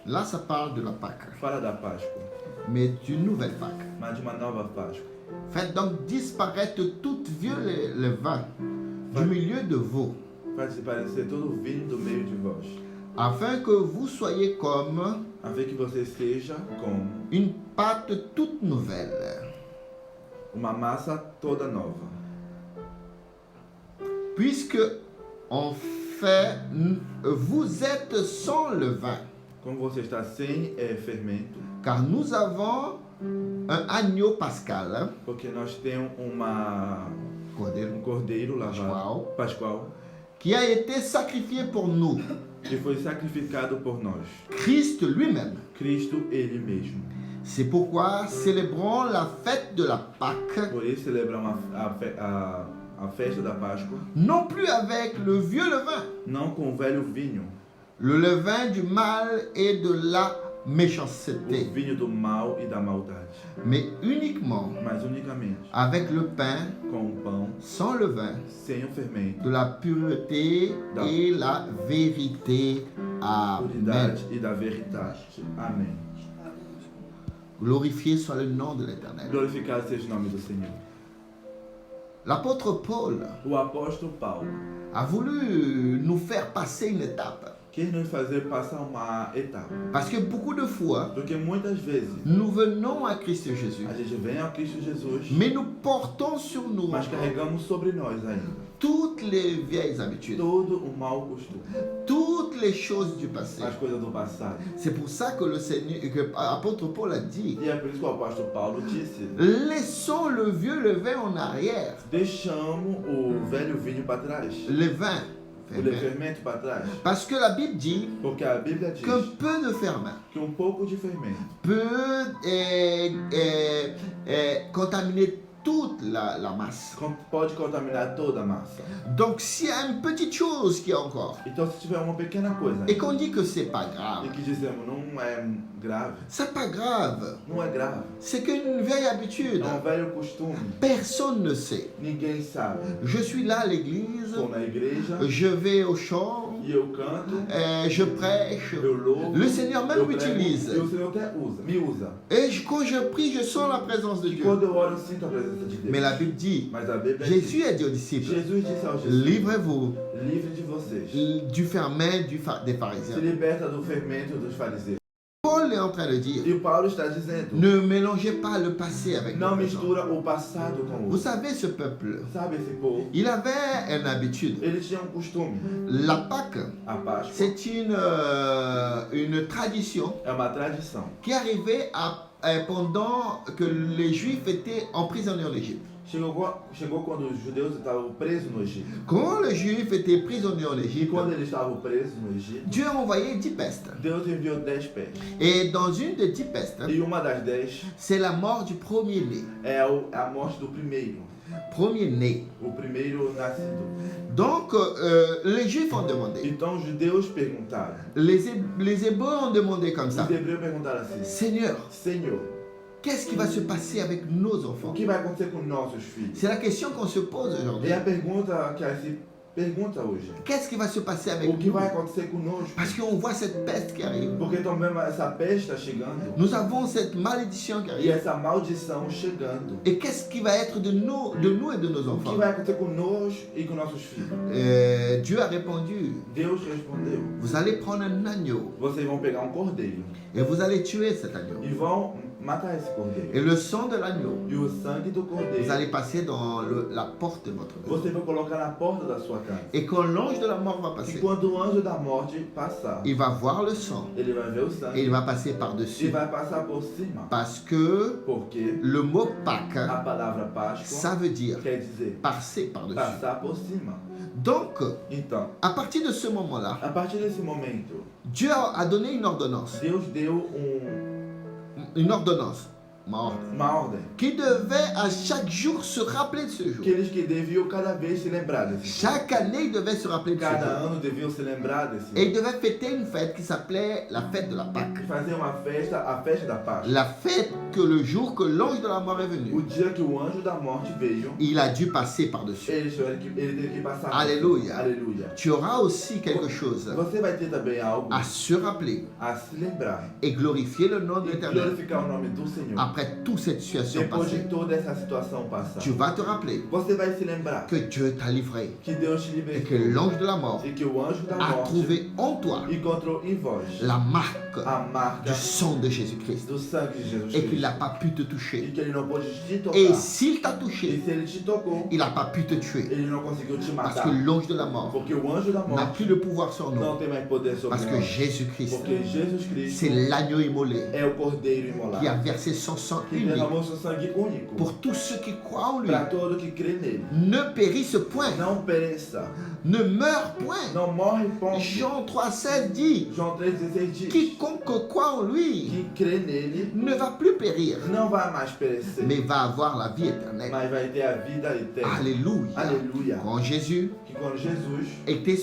Là, ça parle de la Pâque, Fala da Páscoa, mais d'une nouvelle Pâque. mas de uma nova Páscoa. Faites donc disparaître toute vieux levain du milieu de vous, Faz desaparecer todo o vinho do meio de vós, afin que vous soyez comme a fim que você seja como une pâte toute nouvelle, uma massa toda nova. puisque en fait vous êtes sans levain, Como você está sem fermento, car nous avons un agneau pascal, porque nós temos um cordeiro lavado, pascual, qui a été sacrifié pour nous, que foi sacrificado por nós. Christ lui-même. Cristo, Ele mesmo. C'est pourquoi célébrons la fête de la Pâque, Por isso celebramos a festa da Páscoa, non plus avec le vieux levain, não com o velho vinho, le levain du mal et de la méchanceté, o vinho do mal e da maldade. mais uniquement Mas unicamente avec le pain com o pão, sans levain sem o fermento, de la pureté et la vérité. Amen. puridade e da verdade. Amém. Glorifié soit le nom de l'Éternel. Glorificado seja o nome do Senhor. L'apôtre Paul O apóstolo Paulo a voulu nous faire passer une étape. quer nos fazer passar uma etapa. Parce que beaucoup de fois, Porque muitas vezes nous venons à Christ Jésus, a gente vem ao Cristo Jesus, mais nous portons sur nous mas carregamos sobre nós ainda toutes les vieilles habitudes, todo o mau costume, toutes les choses du passé. as coisas do passado. C'est pour ça que le Seigneur, que l'apôtre Paul a dit, E é por isso que o apóstolo Paulo disse: laissons le vieux levain en arrière, deixamos o velho vinho para trás, le vin. o fermento para trás. Parce que la Bible dit Porque a Bíblia diz qu'un peu de ferment que pouco de fermento peut contaminer toute la masse. pode contaminar toda a massa. Donc s'il y a une petite chose qui est encore, Então, se tiver uma pequena coisa et qu'on dit que c'est pas grave, e que dizemos não é grave, c'est pas grave, não é grave, c'est qu'une vieille habitude, é velho costume, personne ne sait. ninguém sabe. Je suis là à l'église, Estou na igreja je vais au chant, e eu canto, je prêche, eu louvo, le Seigneur même eu prego, m'utilise. e o Senhor até me usa. Et quand je prie, je sens la présence de E Dieu. quando eu oro, eu sinto a presença de Deus. Mais la Bible dit, Mas a Bíblia Jésus diz, a dit aux disciples, Jesus disse aos discípulos: livrez-vous livre de vocês, du ferment des se pharisiens. liberta do fermento dos fariseus. Paul est en train de dire, E o Paulo está dizendo: ne mélangez pas le passé avec le não présent. mistura o passado com o Vous outro. savez, ce peuple, Sabe esse povo? il avait une habitude. Ele tinha costume. La Pâque, A Páscoa c'est une tradition é uma tradição qui arrivait pendant que les Juifs étaient emprisonnés en Égypte. Chegou quando os judeus estavam presos no Egito. Quand les Juifs étaient prisonniers en E Égypte, quando eles estavam presos no Egito, Dieu a envoyé 10 pestes. Deus enviou 10 pestes. Et dans une des 10 pestes, E uma das 10 c'est la mort du premier-né. é a morte do primeiro. Premier-né. O primeiro nascido. Donc, les Juifs ont demandé. Então os judeus perguntaram. Les Hébreux ont demandé comme ça. Os hebreus perguntaram assim: Seigneur, Senhor, qu'est-ce qui va se passer avec nos o enfants? que vai acontecer com nossos filhos? C'est la question qu'on se pose aujourd'hui. É a pergunta que se pergunta hoje. Qu'est-ce qui va se passer avec O que nous? vai acontecer conosco? Parce qu'on voit cette peste qui arrive. Porque estamos vendo essa peste está chegando. Nous avons cette malédiction qui E arrive. essa maldição chegando. Et qu'est-ce qui va être de nous et de nos O enfants? que vai acontecer conosco e com nossos filhos? Dieu a répondu, Deus respondeu: vous allez prendre un agneau vocês vão pegar cordeiro et vous allez tuer cet agneau. e vão matar esse cordeiro. Et le sang de l'agneau, E o sangue do vous cordeiro allez passer dans la porte de votre maison. você vai colocar na porta da sua casa. Et quand l'ange de la mort va E passer, quando o anjo da morte passar, il va voir le sang ele vai ver o et il sangue va passer e par-dessus. vai passar por cima. Parce que Porque le mot a Pâques, palavra Páscoa ça veut dire quer dizer passer par-dessus. passar por cima. Donc, Então, à partir de ce moment-là, a partir desse momento, Dieu a donné une ordonnance. Deus deu Une ordonnance. uma ordem. Qui devait à chaque jour se rappeler de ce jour. Aqueles que deviam cada vez se lembrar desse jour. Chaque année, il devait se rappeler de ce Cada jour. ano deviam se lembrar desse Et il jour. devait fêter une fête qui s'appelait la fête de la Pâque. Fazer uma festa, a festa da Páscoa. La fête que le jour que l'ange de la mort est O venu, dia que o anjo da morte veio, il a dû passer par-dessus. ele teve que passar. Alléluia. Aleluia. Tu auras aussi quelque chose Você vai ter também algo à se rappeler a se lembrar et glorifier le nom de e l'Éternel. glorificar o nome do Senhor. Après toute cette situation Depois de passée, toda essa situação passada, tu vas te rappeler você vai se lembrar que Dieu t'a livré que Deus te et que libertou l'ange de la mort e que o anjo da a morte trouvé en toi encontrou em vós la marque a marca du sang de Jésus-Christ do sangue de Jesus et qu'il Cristo n'a pas pu te e toucher. que ele não pôde te tocar. Et s'il t'a E touché, se ele te tocou, il n'a pas pu te tuer. ele não conseguiu te Parce matar. que l'ange de la mort Porque o anjo da n'a morte plus de pouvoir sur nous. não tem mais poder sobre Parce que nós. Jésus-Christ, Porque Jesus Cristo c'est l'agneau immolé é o cordeiro imolado qui a versé son sang que unique derramou seu sangue único pour tous ceux qui croient en lui. para todo que crê nele. Ne périsse point, Não pereça, ne meure point. não morre, ponto. Jean 3,16 dit, João 3,16 diz: quiconque croit en lui que crê nele ne va plus périr, não vai mais perecer, mais va avoir la vie éternelle. mas vai ter a vida eterna. Alléluia. Aleluia. Quand Jésus Que quando Jesus était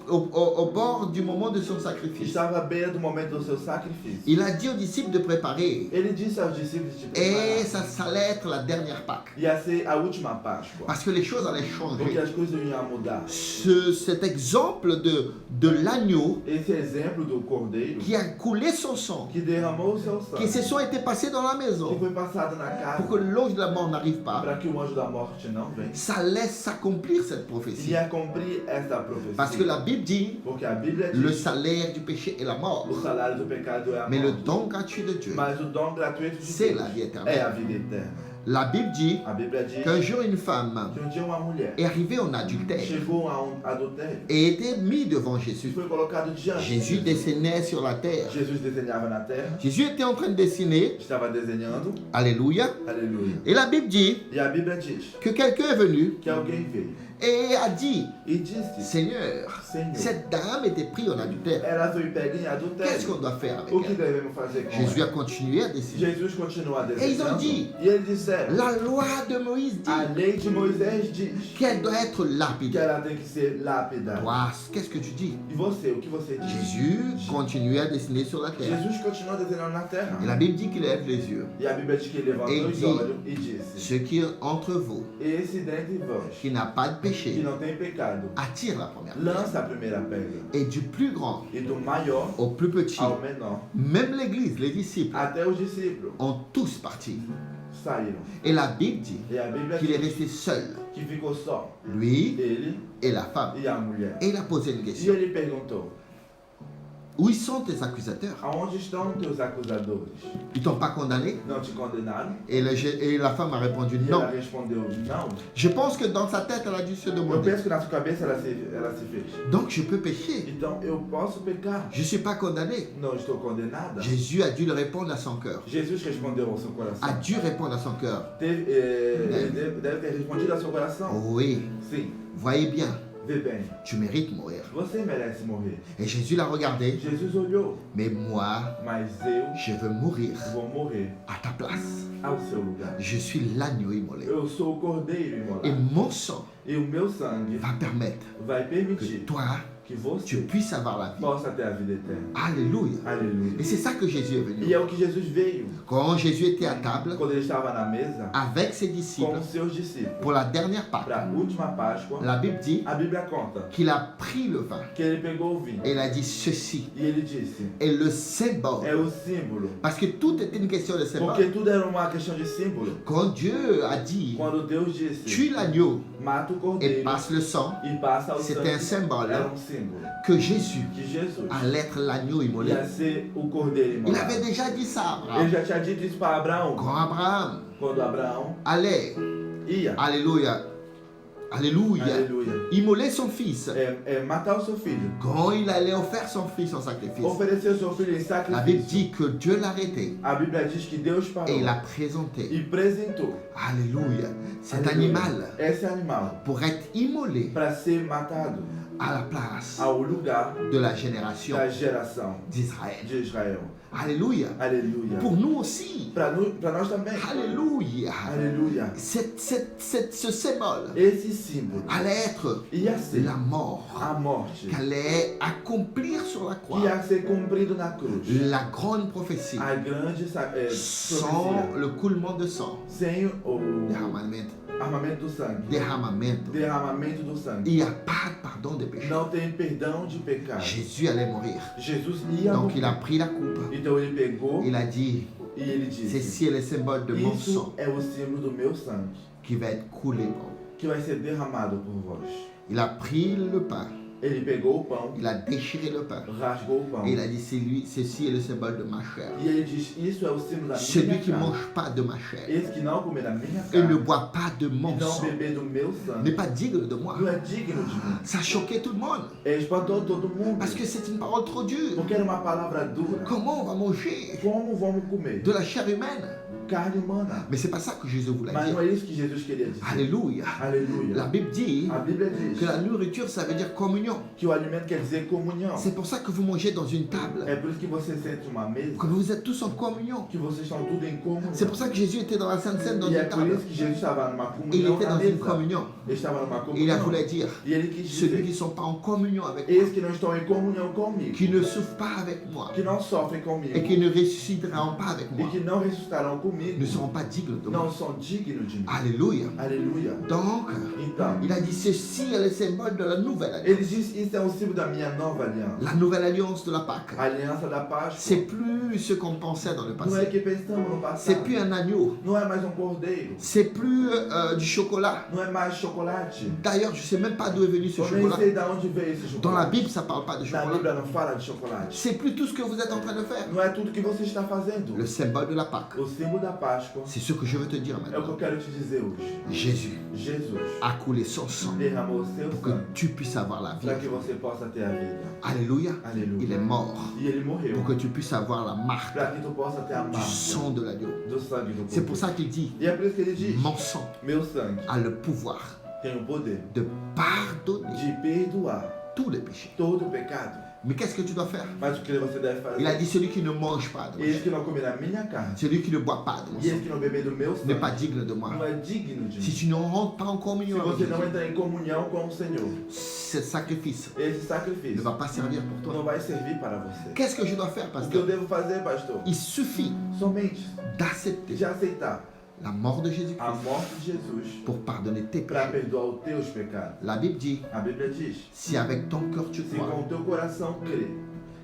au bord du moment de son sacrifice. Estava à beira do momento do seu sacrifício. Il a dit aux disciples de préparer. Ele disse aos discípulos de Et preparar. ça allait être la dernière Pâque. Ia ser a última Páscoa. Parce que les choses allaient Porque changer. as coisas iam mudar. Cet exemple de l'agneau Esse exemplo do cordeiro qui a coulé son sang, que derramou o seu qui se sangue, sont été passés dans la que maison foi passado na casa pour que l'ange de la mort n'arrive pas, para que o anjo da morte não venha. ça laisse s'accomplir cette prophétie. Ia cumprir esta Parce que profecia. la Bible dit, Porque a Bíblia le diz salaire du péché est la mort. o salário do pecado é a Mais le morte. don gratuit de Dieu, Mas o dom gratuito de c'est Deus la vie é a éternelle. vida eterna. La Bible dit A Bíblia diz qu'un jour une femme que dia uma mulher est arrivée en adultère chegou a adultério et était mise devant e Jésus. foi colocado diante. Jésus dessinait sur la terre. Jesus desenhava na terra, Jésus était en train de dessiner. estava desenhando. Alléluia. Aleluia. Et la Bible dit E a Bíblia diz que quelqu'un est venu que alguém veio et a dit, e disse: Seigneur, Senhor, cette dame était prise en adultère. ela foi pega em Qu'est-ce qu'on adultério. doit faire avec O que elle? devemos fazer com Jésus ela? a continué à dessiner. Jesus continua Et ils ont desenhando. dit, E eles disseram: la loi de Moïse a dit lei de Moisés diz qu'elle doit être que lapidée. ela tem que ser lapidada. Toi, qu'est-ce que tu dis? E você, o que você diz? Jésus continuait à dessiner sur la terre. Jesus continua desenhando na terra. Et la Bible dit qu'il lève les yeux. E a Bíblia diz que ele levantou Et os dit, olhos e disse: Ce qui est entre vous, esse dentre vós qui n'a pas de que péché, não tem pecado, attire la première pierre. lança a primeira pedra. Et du plus grand E do maior au plus petit, ao menor, même l'église, les disciples, até os discípulos ont tous parti. saíram. Et la Bible dit E a Bíblia qu'il est diz resté seul, que ficou só lui ele et la femme. e a mulher. Et il a posé une E question. ele perguntou: Où sont tes accusateurs? aonde estão teus acusadores? Ils t'ont pas condamné? Não te condenaram? Et la femme a répondu E non. ela respondeu: não. Je pense que dans sa tête, elle a dû se Eu demander. penso que na sua cabeça ela se fez: Donc je peux pécher. então eu posso pecar? Je ne suis pas condamné. Não estou condenada? Jésus a dû le répondre à son cœur. Jesus respondeu ao seu coração. A dû répondre à son cœur. Ele deve ter respondido ao seu coração. Oui, Sim, voyez bien, vê bem. tu mérites mourir. Você merece morrer. Et Jésus l'a regardé. Jesus olhou, Mais moi, mas eu je veux mourir vou morrer à ta place. ao seu lugar. Je suis l'agneau immolé. Eu sou o cordeiro Et imolado. mon sang E o meu sangue va permettre vai que permitir toi, que tu você puisses avoir la vie. possa ter a vida eterna. Alléluia. Aleluia. Et c'est ça que Jésus est E venu. é o que Jesus veio Quand Jésus était à table quando ele estava na mesa avec ses com disciples os seus discípulos. pour la dernière Pâque, Para a última Páscoa, la Bible dit a Bíblia conta qu'il a pris le vin que ele pegou o vinho et il a dit ceci e ele disse: est le symbole. é o símbolo. Parce que tout était une question de symbole. Porque tudo era uma questão de símbolo. Quand Dieu a dit Quando Deus disse: tue l'agneau mata o et cordeiro passe le sang, e passa o c'était un sangue, symbole era símbolo que Jésus que Jesus allait être l'agneau immolé. ia ser o cordeiro Il avait imolado. déjà dit ça à Ele Abraham. já tinha dito isso para Abraão. Quand Abraham Quando Abraão allait, ia, alléluia, alléluia, aleluia, immoler son fils, matar o seu filho, quand il allait offrir son fils en sacrifice, oferecer o seu filho em la Bible sacrifício, dit que Dieu l'a arrêté a Bíblia diz que Deus parou et il l'a présenté. e apresentou Alléluia. Cet aleluia, animal esse animal pour être immolé para ser matado à la place ao lugar de la génération da geração d'Israël. de Israel. Alléluia. Aleluia. Pour nous aussi. Para nós também. Alléluia. Aleluia. Ce symbole Esse símbolo allait être ia ser la mort a morte qu'allait accomplir sur la croix. que ia ser cumprido na cruz. La grande prophétie. A grande Sans profecia. le coulement de sang. Sem o Derramamento. armamento do sangue. Derramamento. Derramamento do sangue. Il n'y a pas de pardon de péché. Não tem perdão de pecado. Jésus allait mourir. Jesus ia Donc morrer. il a pris la coupe. Então ele pegou Il a dit, e ele disse: ceci est le symbole de mon isso sang é o símbolo do meu sangue qui va être coulé pour vous. que vai ser derramado por vós. Il a pris le pain. Ele pegou o pão, Il a déchiré le pain. rasgou o pão. Et il a dit, ceci est le symbole de ma chair. E ele diz: isso é o símbolo da Celui minha qui ne carne. mange pas de ma chair Esse que não comer da minha et ne carne boit pas de e mon não sang beber do meu n'est sangue pas digne de moi. não é digno de mim. Ça choquait tout le monde. Espantou todo mundo. Parce que c'est une parole trop dure. Porque era uma palavra dura. Comment on va manger Como vamos comer de la chair humaine carne humana. Mais c'est pas ça que Jésus voulait Mas dire. não é isso que Jesus queria dizer. Alléluia. Aleluia. La Bible dit A Bíblia diz que la nourriture, ça veut dire communion. que o alimento quer dizer comunhão. C'est pour ça que vous mangez dans une table. É por isso que você sente uma mesa, Que vous êtes tous en communion. que vocês estão tudo em comunhão. C'est pour ça que Jésus était dans la Sainte Seine dans E é une por table. isso que Jesus estava numa Il comunhão était na dans une mesa. communion. Ele estava numa Et il a comunhão. voulu dire, E ele quis ceux qui ne dizer, sont pas en communion avec moi, esses que não estão em comunhão comigo, qui ne souffrent pas avec moi, que não sofrem comigo et qui ne ressusciteront pas avec e moi, que não ressuscitarão comigo, ne seront pas dignes de não moi. são dignos de mim. Alléluia. Aleluia. Donc, Então, il a dit, ceci est le symbole de la nouvelle alliance. ele diz, isso é o símbolo da minha nova aliança. La nouvelle alliance de la Pâque. A aliança da Páscoa. C'est plus ce qu'on pensait dans le Não é passé. que pensamos no C'est passado. plus un agneau. Não é mais um cordeiro. C'est plus du chocolat. Não é mais chocolate. D'ailleurs, je ne sais même pas d'où est venu ce Eu nem chocolat. sei de onde veio esse chocolate. Dans la Bible, ça ne parle pas de Na chocolat. Bíblia não fala de chocolate. C'est plus tout ce que vous êtes en train de faire. Não é tudo que você está fazendo. Le symbole de la Pâque. O símbolo da Páscoa C'est ce que je veux te dire é o que maintenant. eu quero te dizer hoje. Jésus Jesus a coulé son sang derramou o seu pour que sangue tu puisses avoir la vie. para que você possa ter a vida. Alléluia. Aleluia. Il est mort E ele morreu pour que tu puisses avoir la marque para que tu possa ter a du marca sang de l'agneau. do sangue do C'est pour cordeiro. ça qu'il dit, E é por isso que ele diz: mon sang meu sangue a le pouvoir tem o poder de pardonner de perdoar tous les péchés. todo o pecado. Mais qu'est-ce que tu dois faire? Mas o que você deve Il a fazer? dit, celui qui ne mange pas de moi, Esse que não comer da minha carne celui qui ne boit pas de mon e esse sang, que não beber do meu n'est pas sangue digne de moi. não é digno de Si mim. tu ne rentres pas en Se communion avec você não Jésus, entrar em comunhão com o Senhor, ce sacrifice esse ne sacrifício va pas servir pour não toi. vai servir para você. Qu'est-ce que je dois faire, O que eu pasteur? devo fazer, pastor? Il suffit Somente d'accepter de aceitar la mort de a Jésus-Christ morte de Jesus pour pardonner tes para péchés. perdoar os teus pecados. La Bible dit, A Bíblia diz: si avec ton cœur tu se com crois o teu coração crê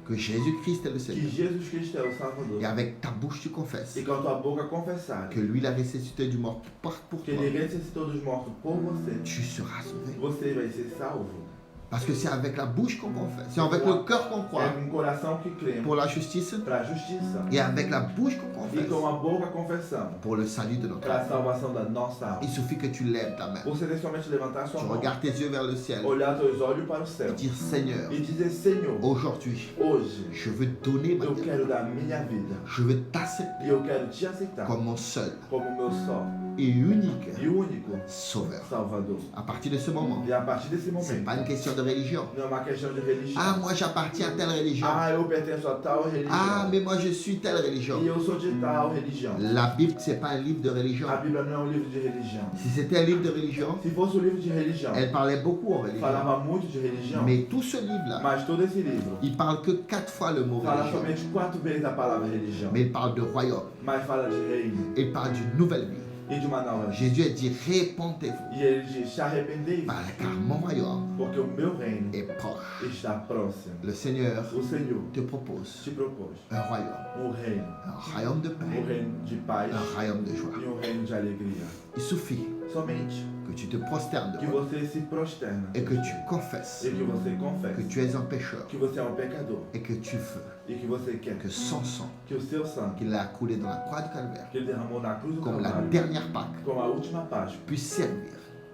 que Jésus-Christ est le que Seigneur, Jesus Cristo é o Salvador et avec ta bouche tu confesses e com a tua boca confessar que lui l'a ressuscité du mort pour que toi, ele ressuscitou dos mortos por você, tu seras sauvé. você vai ser salvo. Parce que c'est avec la bouche qu'on confesse, c'est avec le cœur qu'on croit É com o coração que cremos pour la justice para a justiça et avec la bouche qu'on e confesse com a boca confessamos pour le salut de notre para a âme. salvação da nossa alma. Il suffit que tu lèves ta main, Você tem somente levantar sua tu mão, regardes tes yeux vers le ciel olhar teus olhos para o et céu dire, Seigneur, e dizer: Senhor, aujourd'hui, hoje je veux donner ma eu vie, quero dar minha vida je veux t'accepter e eu quero te aceitar comme mon seul como meu só et unique e único sauveur. Salvador. À partir de ce moment, E a partir desse c'est momento, pas une question de religion. não é uma questão de religião. Ah, moi j'appartiens à telle religion. Ah, eu pertenço a tal religião. Ah, mais moi je suis telle E religion. eu sou de tal religião. La Bible, c'est pas un livre de religion. A Bíblia não é um livro de religião. Si c'était un livre de religion, Se fosse um livro de religião, elle parlait beaucoup en religion. falava muito de religião. Mais tout ce livre-là, Mas todo esse livro il parle que 4 fois le mot fala religion. somente 4 vezes a palavra religião. Mais il parle de royaume. Mas fala de reino Il parle d'une nouvelle vie. e de uma nova vida. Jésus a dit, répentez-vous, E ele diz: se arrependei, car mon royaume porque o meu reino est proche. está próximo. Le Seigneur O Senhor te propose te propôs un royaume. reino. Un royaume de Um paix, reino de paz un royaume de joie. e reino de alegria. Il suffit Somente que tu te prosternes que devant você se prosterna et que tu confesses e que você que confesse tu es un pécheur que você é um pecador et que tu veux e que você quer que son sang que o seu sangue qu'il a coulé dans la croix du Calvaire, que ele derramou na cruz do comme la Calvário, dernière Pâque, como a última Páscoa, puisse servir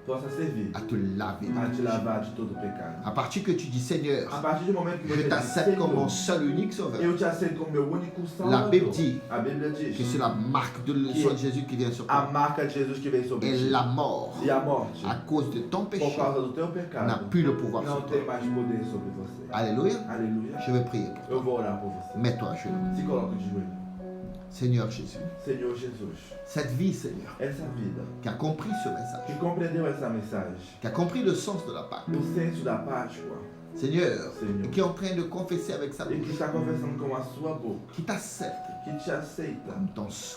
possa servir à te laver. a te lavar de todo o pecado. À partir que tu dis, Seigneur, A partir do momento que je você diz: t'accepte comme mon Senhor, seul unique sauveur, eu te aceito como meu único La Salvador. Bible dit A Bíblia que diz c'est la marque de le Que sang de Jésus qui vient sur a toi. marca de Jesus que veio sobre Et ti la mort, e a morte, à cause de ton por péché, causa do teu n'a pecado, plus le pouvoir não sur tem toi. mais poder sobre você. Alléluia. Aleluia. Je vais prier pour toi. Eu vou orar por você. Mets-toi à genoux. Se coloca de joelho. Seigneur Jésus, Senhor Jesus, cette vie, Seigneur, essa vida qui a compris ce message, que compreendeu essa mensagem, qui a compris le sens de la Pâque, o senso da Páscoa, Seigneur, Seigneur, et qui est en train de confesser avec sa e que bouche, está conversando com a sua boca, qui t'accepte que te aceita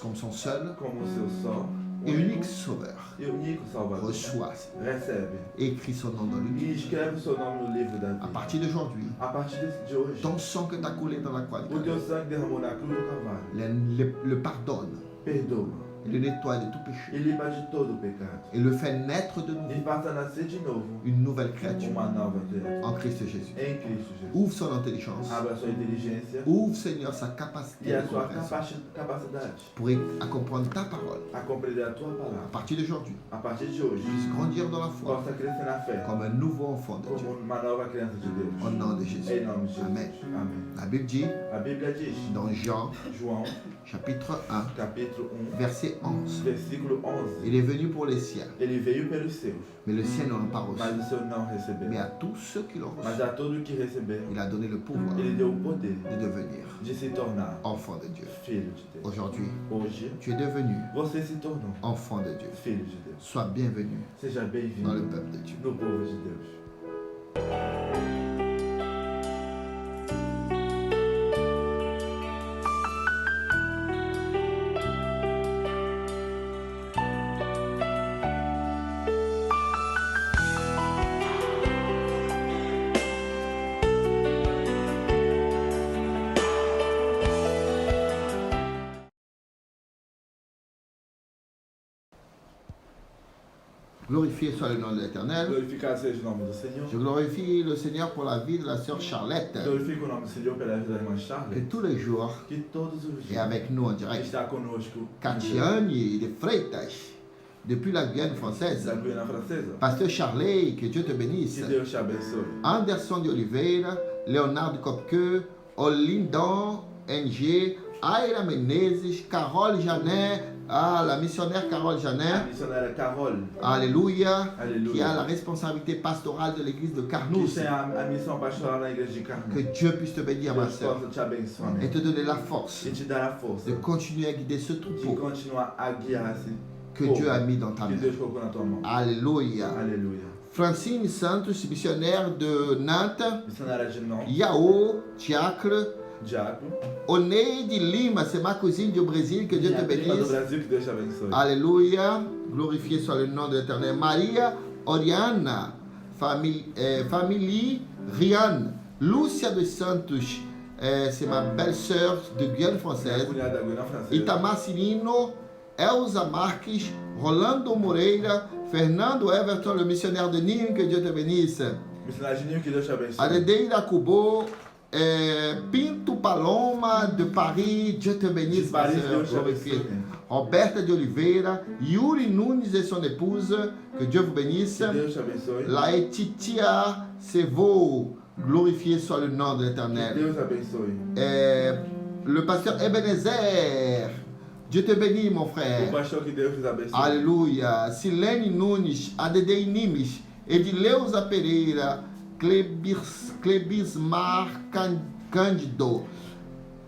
comme son seul como o seu só, et unique sauveur, e único Salvador. reçoit, Seigneur, Recebe écris son nom dans le e livre. escreve o seu nome no livro da À vida. partir d'aujourd'hui, A partir de hoje, ton sang que tu as coulé dans la croix du o teu Calvaire, sangue derramou na cruz do Calvário. le pardonne Perdoa et le nettoie de tout péché e limpa de todo o pecado. et le fait naître de nouveau, E faça nascer de novo une nouvelle créature uma nova criatura. en Christ Jésus. Em Cristo Jesus. Ouvre son intelligence, Abra sua inteligência ouvre Seigneur sa capacité e a de sua compréhension capacidade pour à comprendre ta parole. a compreender a tua À palavra. partir d'aujourd'hui, A partir de hoje, puisse grandir dans la foi possa crescer na fé comme un nouveau enfant de Dieu. como uma nova criança de Deus. Au nom de Jésus. Em nome de Jesus. Amen. Amém. La Bible dit A Bíblia diz, dans Jean João, chapitre 1, capítulo 1, verset 11, versículo 11. il est venu pour les siens, Ele veio pelos seus, mais les siens ne l'ont pas mas reçu. os seus não Mais receberam. à tous ceux qui l'ont Mas reçu, a todos que receberam, il a donné le pouvoir ele deu o poder de devenir de se tornar enfant de Dieu. filho de Deus. Aujourd'hui, Hoje, tu es devenu você se tornou enfant de Dieu. filho de Deus. Sois bienvenu Seja dans le bem-vindo peuple de Dieu. no povo de Deus. Glorifié soit le nom de l'Éternel. Glorificado seja o nome do Je Senhor. glorifie le Seigneur pour la vie de la sœur Charlotte, Glorifico o nome do Senhor pela vida da irmã que Charlotte, tous les jours que todos os est dias avec nous en direct. está conosco Catiane de Freitas, depuis la Guyane française. da Guiana Francesa. Pasteur Charlet, que Dieu te bénisse. Que Deus te abençoe. Anderson de Oliveira, Leonardo Kopke, Olindon, NG, Aira Menezes, Carole Janet, la missionnaire Carole A Janet, missionária Carol, Alléluia, Alléluia. qui a la responsabilité pastorale de l'église de que Carnousse. tem a missão pastoral na igreja de Carmo. Que Dieu puisse te bénir, ma Deus soeur, possa te abençoar et te donner la force e te dar a força de continuer à guider ce de troupeau continuar a guiar esse que povo Dieu a mis dans ta que main. Deus colocou na tua mão. Alléluia. Aleluia. Francine Santos, missionnaire de Nantes. Missionária de Nantes, Yao, diacre. Diácono. Oneide Lima, c'est ma cousine du Brésil, que Dieu te Minha prima do bénisse. Brasil, que Deus te abençoe. Alléluia, glorifié soit le nom de l'Éternel. Maria Oriana, famille Riane, Lúcia dos Santos, c'est ma belle-sœur de Guyane Minha française. cunhada da Guiana Francesa. Itamar Cirino, Elza Marques, Rolando Moreira, Fernando Everton, le missionnaire de Nîmes, que Dieu te bénisse. Missionário de Ninho, que Deus te abençoe. Adedeira Kubo, Pinto Paloma de Paris, Dieu te bénisse, De ma Paris, sœur, Deus te glorifié. abençoe. Roberta de Oliveira, Yuri Nunes et son épouse, que Dieu vous bénisse. Que Deus te abençoe. Laetitia Sevo, glorifié soit le nom de Que l'Éternel. Deus te abençoe. Le pasteur Ebenezer, Dieu te bénit, mon O frère. pastor, que Deus te abençoe. Aleluia. Silene Nunes, Adedei Nimes, Edileuza Pereira, Clebismar Cândido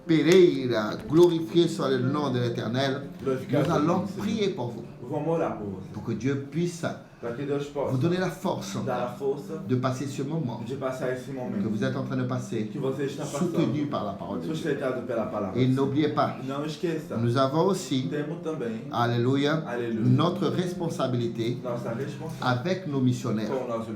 Pereira, glorifié soit le nom de l'Éternel. Nous allons prier pour vous, Vamos orar por você. pour que Dieu puisse Para que Deus possa vous donner la force dar a força de passer ce moment de passar esse que momento vous êtes en train de passer, que você está soutenu passando, par la parole de Dieu. sustentado pela palavra. Et n'oubliez pas, Não esqueça, nous avons aussi, temos também, alléluia, aleluia, notre responsabilité nossa responsabilidade avec nos missionnaires. com o nosso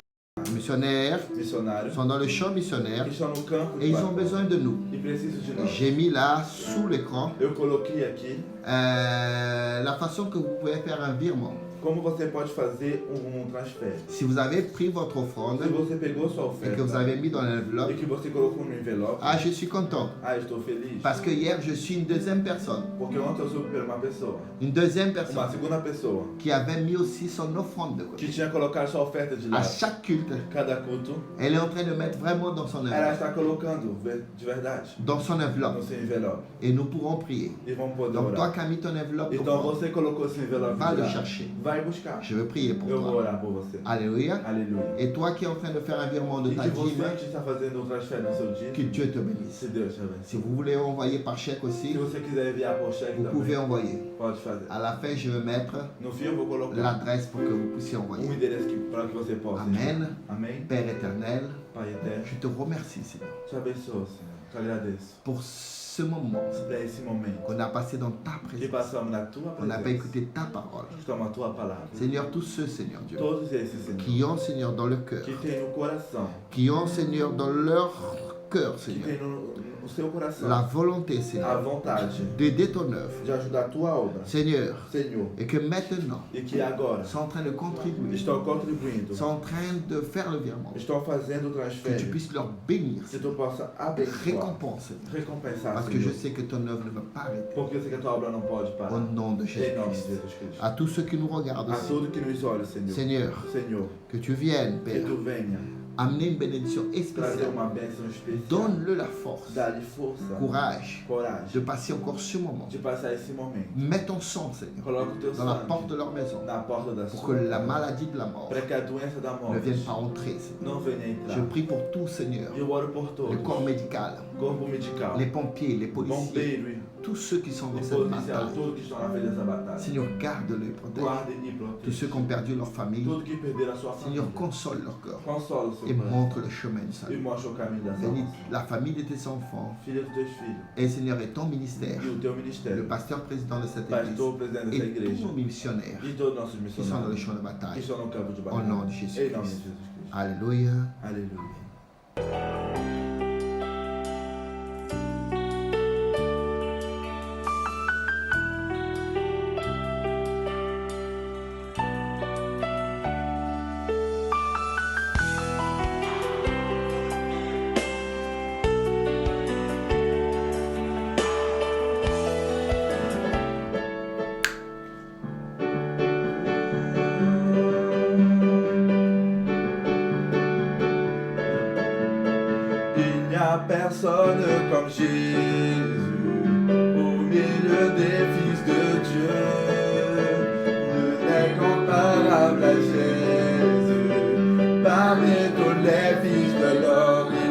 Les missionnaires missionário sont dans le champ missionnaire que estão no campo et de ils ont batalha besoin de nous. e precisam de nós. J'ai mis là sous l'écran Eu coloquei aqui la façon que vous pouvez faire un virement. como você pode fazer transfer. Si vous avez pris votre offrande Se você pegou sua et que vous oferta avez mis dans e l'enveloppe, que você colocou no envelope, ah, je suis content. estou feliz. Parce que hier, je suis une deuxième personne. Porque ontem eu soube por uma pessoa, Une deuxième uma personne segunda pessoa, qui avait mis aussi son offrande de que côté. tinha colocado sua oferta de À lado. chaque culte, Cada culto, elle est en train de mettre vraiment dans son ela enveloppe. está colocando de verdade Dans son no enveloppe. seu envelope. Et nous pourrons prier. E vamos poder Donc toi orar. qui as mis ton enveloppe, Então você colocou esse envelope va de le lado. chercher. Vai buscar. Je veux prier pour Eu vou toi. orar por você. Alléluia. Aleluia. Et toi qui es en train de faire un virement de E ta que você dîme, que está fazendo transfer no seu dia, que Dieu te bénisse. se Deus te abençoe. Si vous voulez envoyer par chèque Se aussi, você quiser enviar por cheque vous pouvez também, envoyer. pode fazer. À la fin, je vais mettre No fim eu vou colocar l'adresse pour que vous puissiez envoyer. endereço para que você possa. Amen. Amém. Père éternel, Pai eterno, je te remercie, Seigneur, te abençoe, Senhor. Te agradeço pour ce moment para esse momento qu'on a passé dans ta que présence. passamos na tua On n'a pas presença. écouté ta parole. Estamos a tua palavra. Seigneur, tous ceux, Seigneur Dieu, Todos esses, Senhor, qui ont, Seigneur, dans le cœur, que tem no coração, qui ont, Seigneur, dans leur cœur, que Seigneur, tem no seu coração la volonté, a Seigneur, vontade d'aider ton œuvre, de ajudar a tua obra, Seigneur, Senhor, et que maintenant, e que agora sont en train de contribuer, estão contribuindo, sont en train de faire le virement, estão fazendo o que transfer, tu puisses leur bénir, que tu possa abençoar, récompenser, recompensar, parce que je Senhor, sais que ton œuvre ne va pas arrêter. porque eu sei que a tua obra não pode Au parar. nom de Em nome de Jésus-Christ. Jesus Cristo. À tous ceux qui nous regardent A aussi, tudo que nos olha, Senhor, Seigneur, Senhor, que tu viennes, que Père, tu venha amener une bénédiction trazer spéciale. uma bênção especial. Donne-le la force, Dá-lhe força, courage coragem de passer encore ce moment. de passar esse momento. Mets ton sang, Seigneur, Coloca o teu dans la sangue porte de leur maison na porta da pour sua que la casa, maladie de la mort para que a doença da ne morte vienne pas entrer, Seigneur. não venha entrar. Je prie pour tout, Seigneur, Eu oro por le todos, corps médical, corpo medical, les pompiers, les policiers, bombeiro, tous ceux qui sont dans e cette policial, bataille. todos que estão na frente dessa batalha. Seigneur, garde-le et protège. Guarde e Tous proteja. ceux qui ont perdu leur famille, Tudo que perder a sua família, Seigneur, console leur cœur consola o seu et coração montre le chemin du e salut. mostra o caminho da Bénis salvação. la famille de tes enfants Filha dos teus filhos et Seigneur, et ton ministère, e o teu le ministério, pasteur président de cette église pastor presidente dessa et tous igreja nos missionnaires e todos os nossos qui sont dans le missionários champ de que bataille. estão no campo de Au batalha. nom de Em nome de Jésus-Christ. Jesus Cristo. Alléluia. Aleluia. Il n'y a personne comme Jésus au milieu des fils de Dieu. Nul n'est comparable à Jésus. Parmi tous les fils de l'homme, il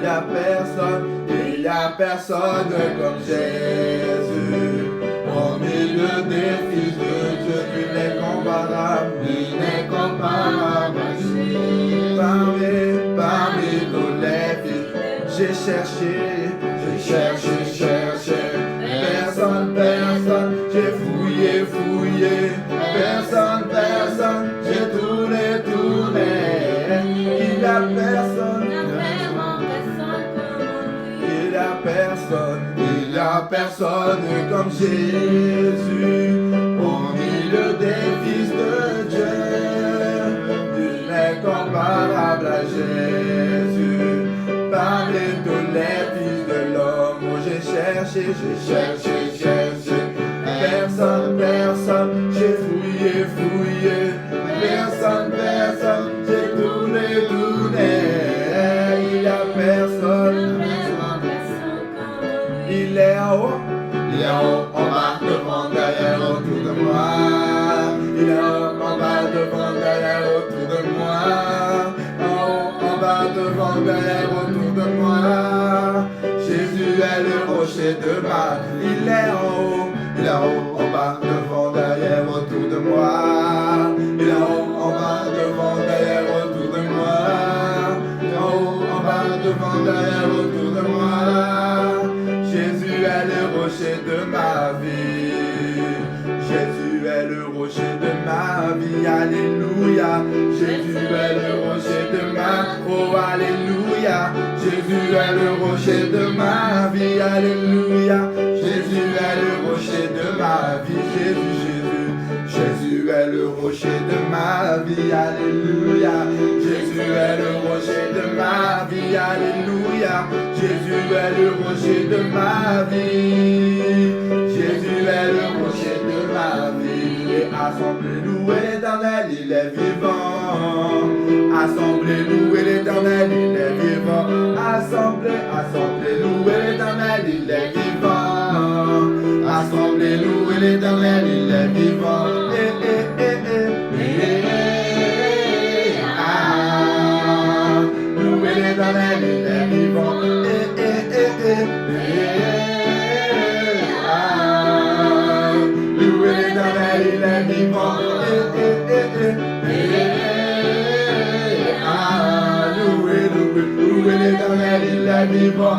n'y a personne comme Jésus. Au milieu des fils de Dieu, nul n'est comparable, nul n'est comparable à Jésus. Parmi tous les fils, j'ai cherché, personne, j'ai fouillé, personne, j'ai tourné, il n'y a personne comme Jésus, au milieu des fils de Dieu, nul n'est comparable à Jésus. Parmi tous les fils de l'homme, où j'ai cherché, personne, j'ai fouillé, personne, j'ai tourné, il n'y a personne, il est en haut, en bas, devant, derrière, autour de moi, il est en bas, devant, derrière, autour de moi, en bas, devant, derrière, autour de moi. Jésus est le rocher de ma vie. Il est en haut, en bas, devant, derrière, autour de moi. Il est en haut, en bas, devant, derrière, autour de moi. En haut, en bas, devant, derrière, autour de moi. Jésus est le rocher de ma vie. Jésus est le rocher de ma vie, alléluia. Jésus est le rocher de ma vie, oh alléluia. Jésus est le rocher de ma vie, alléluia. Jésus est le rocher de ma vie, Jésus est le rocher de ma vie, alléluia. Jésus est le rocher de ma vie, alléluia. Jésus est le rocher de ma vie. Jésus est le rocher de ma vie. Et assemblez, louez l'Éternel, il est vivant. Assemblez, louez l'Éternel, il est vivant. Assemblez, louez l'Éternel, il est vivant. Assemblez, louez l'Éternel, il est vivant. Louez l'Éternel, il est vivant. Louez l'Éternel, il est vivant. Louez l'Éternel, il est vivant.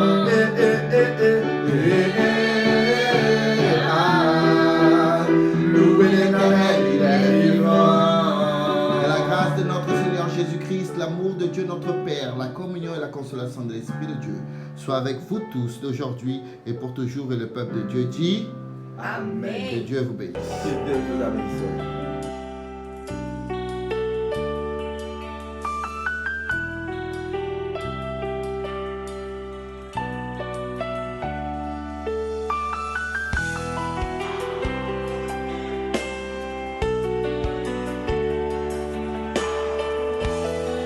Louez l'Éternel, il est vivant. Que la grâce de notre Seigneur Jésus-Christ, l'amour de Dieu notre Père, la communion et la consolation de l'Esprit de Dieu soit avec vous tous d'aujourd'hui et pour toujours. Et le peuple de Dieu dit Amen. que Dieu vous bénisse. Que Deus nos abençoe.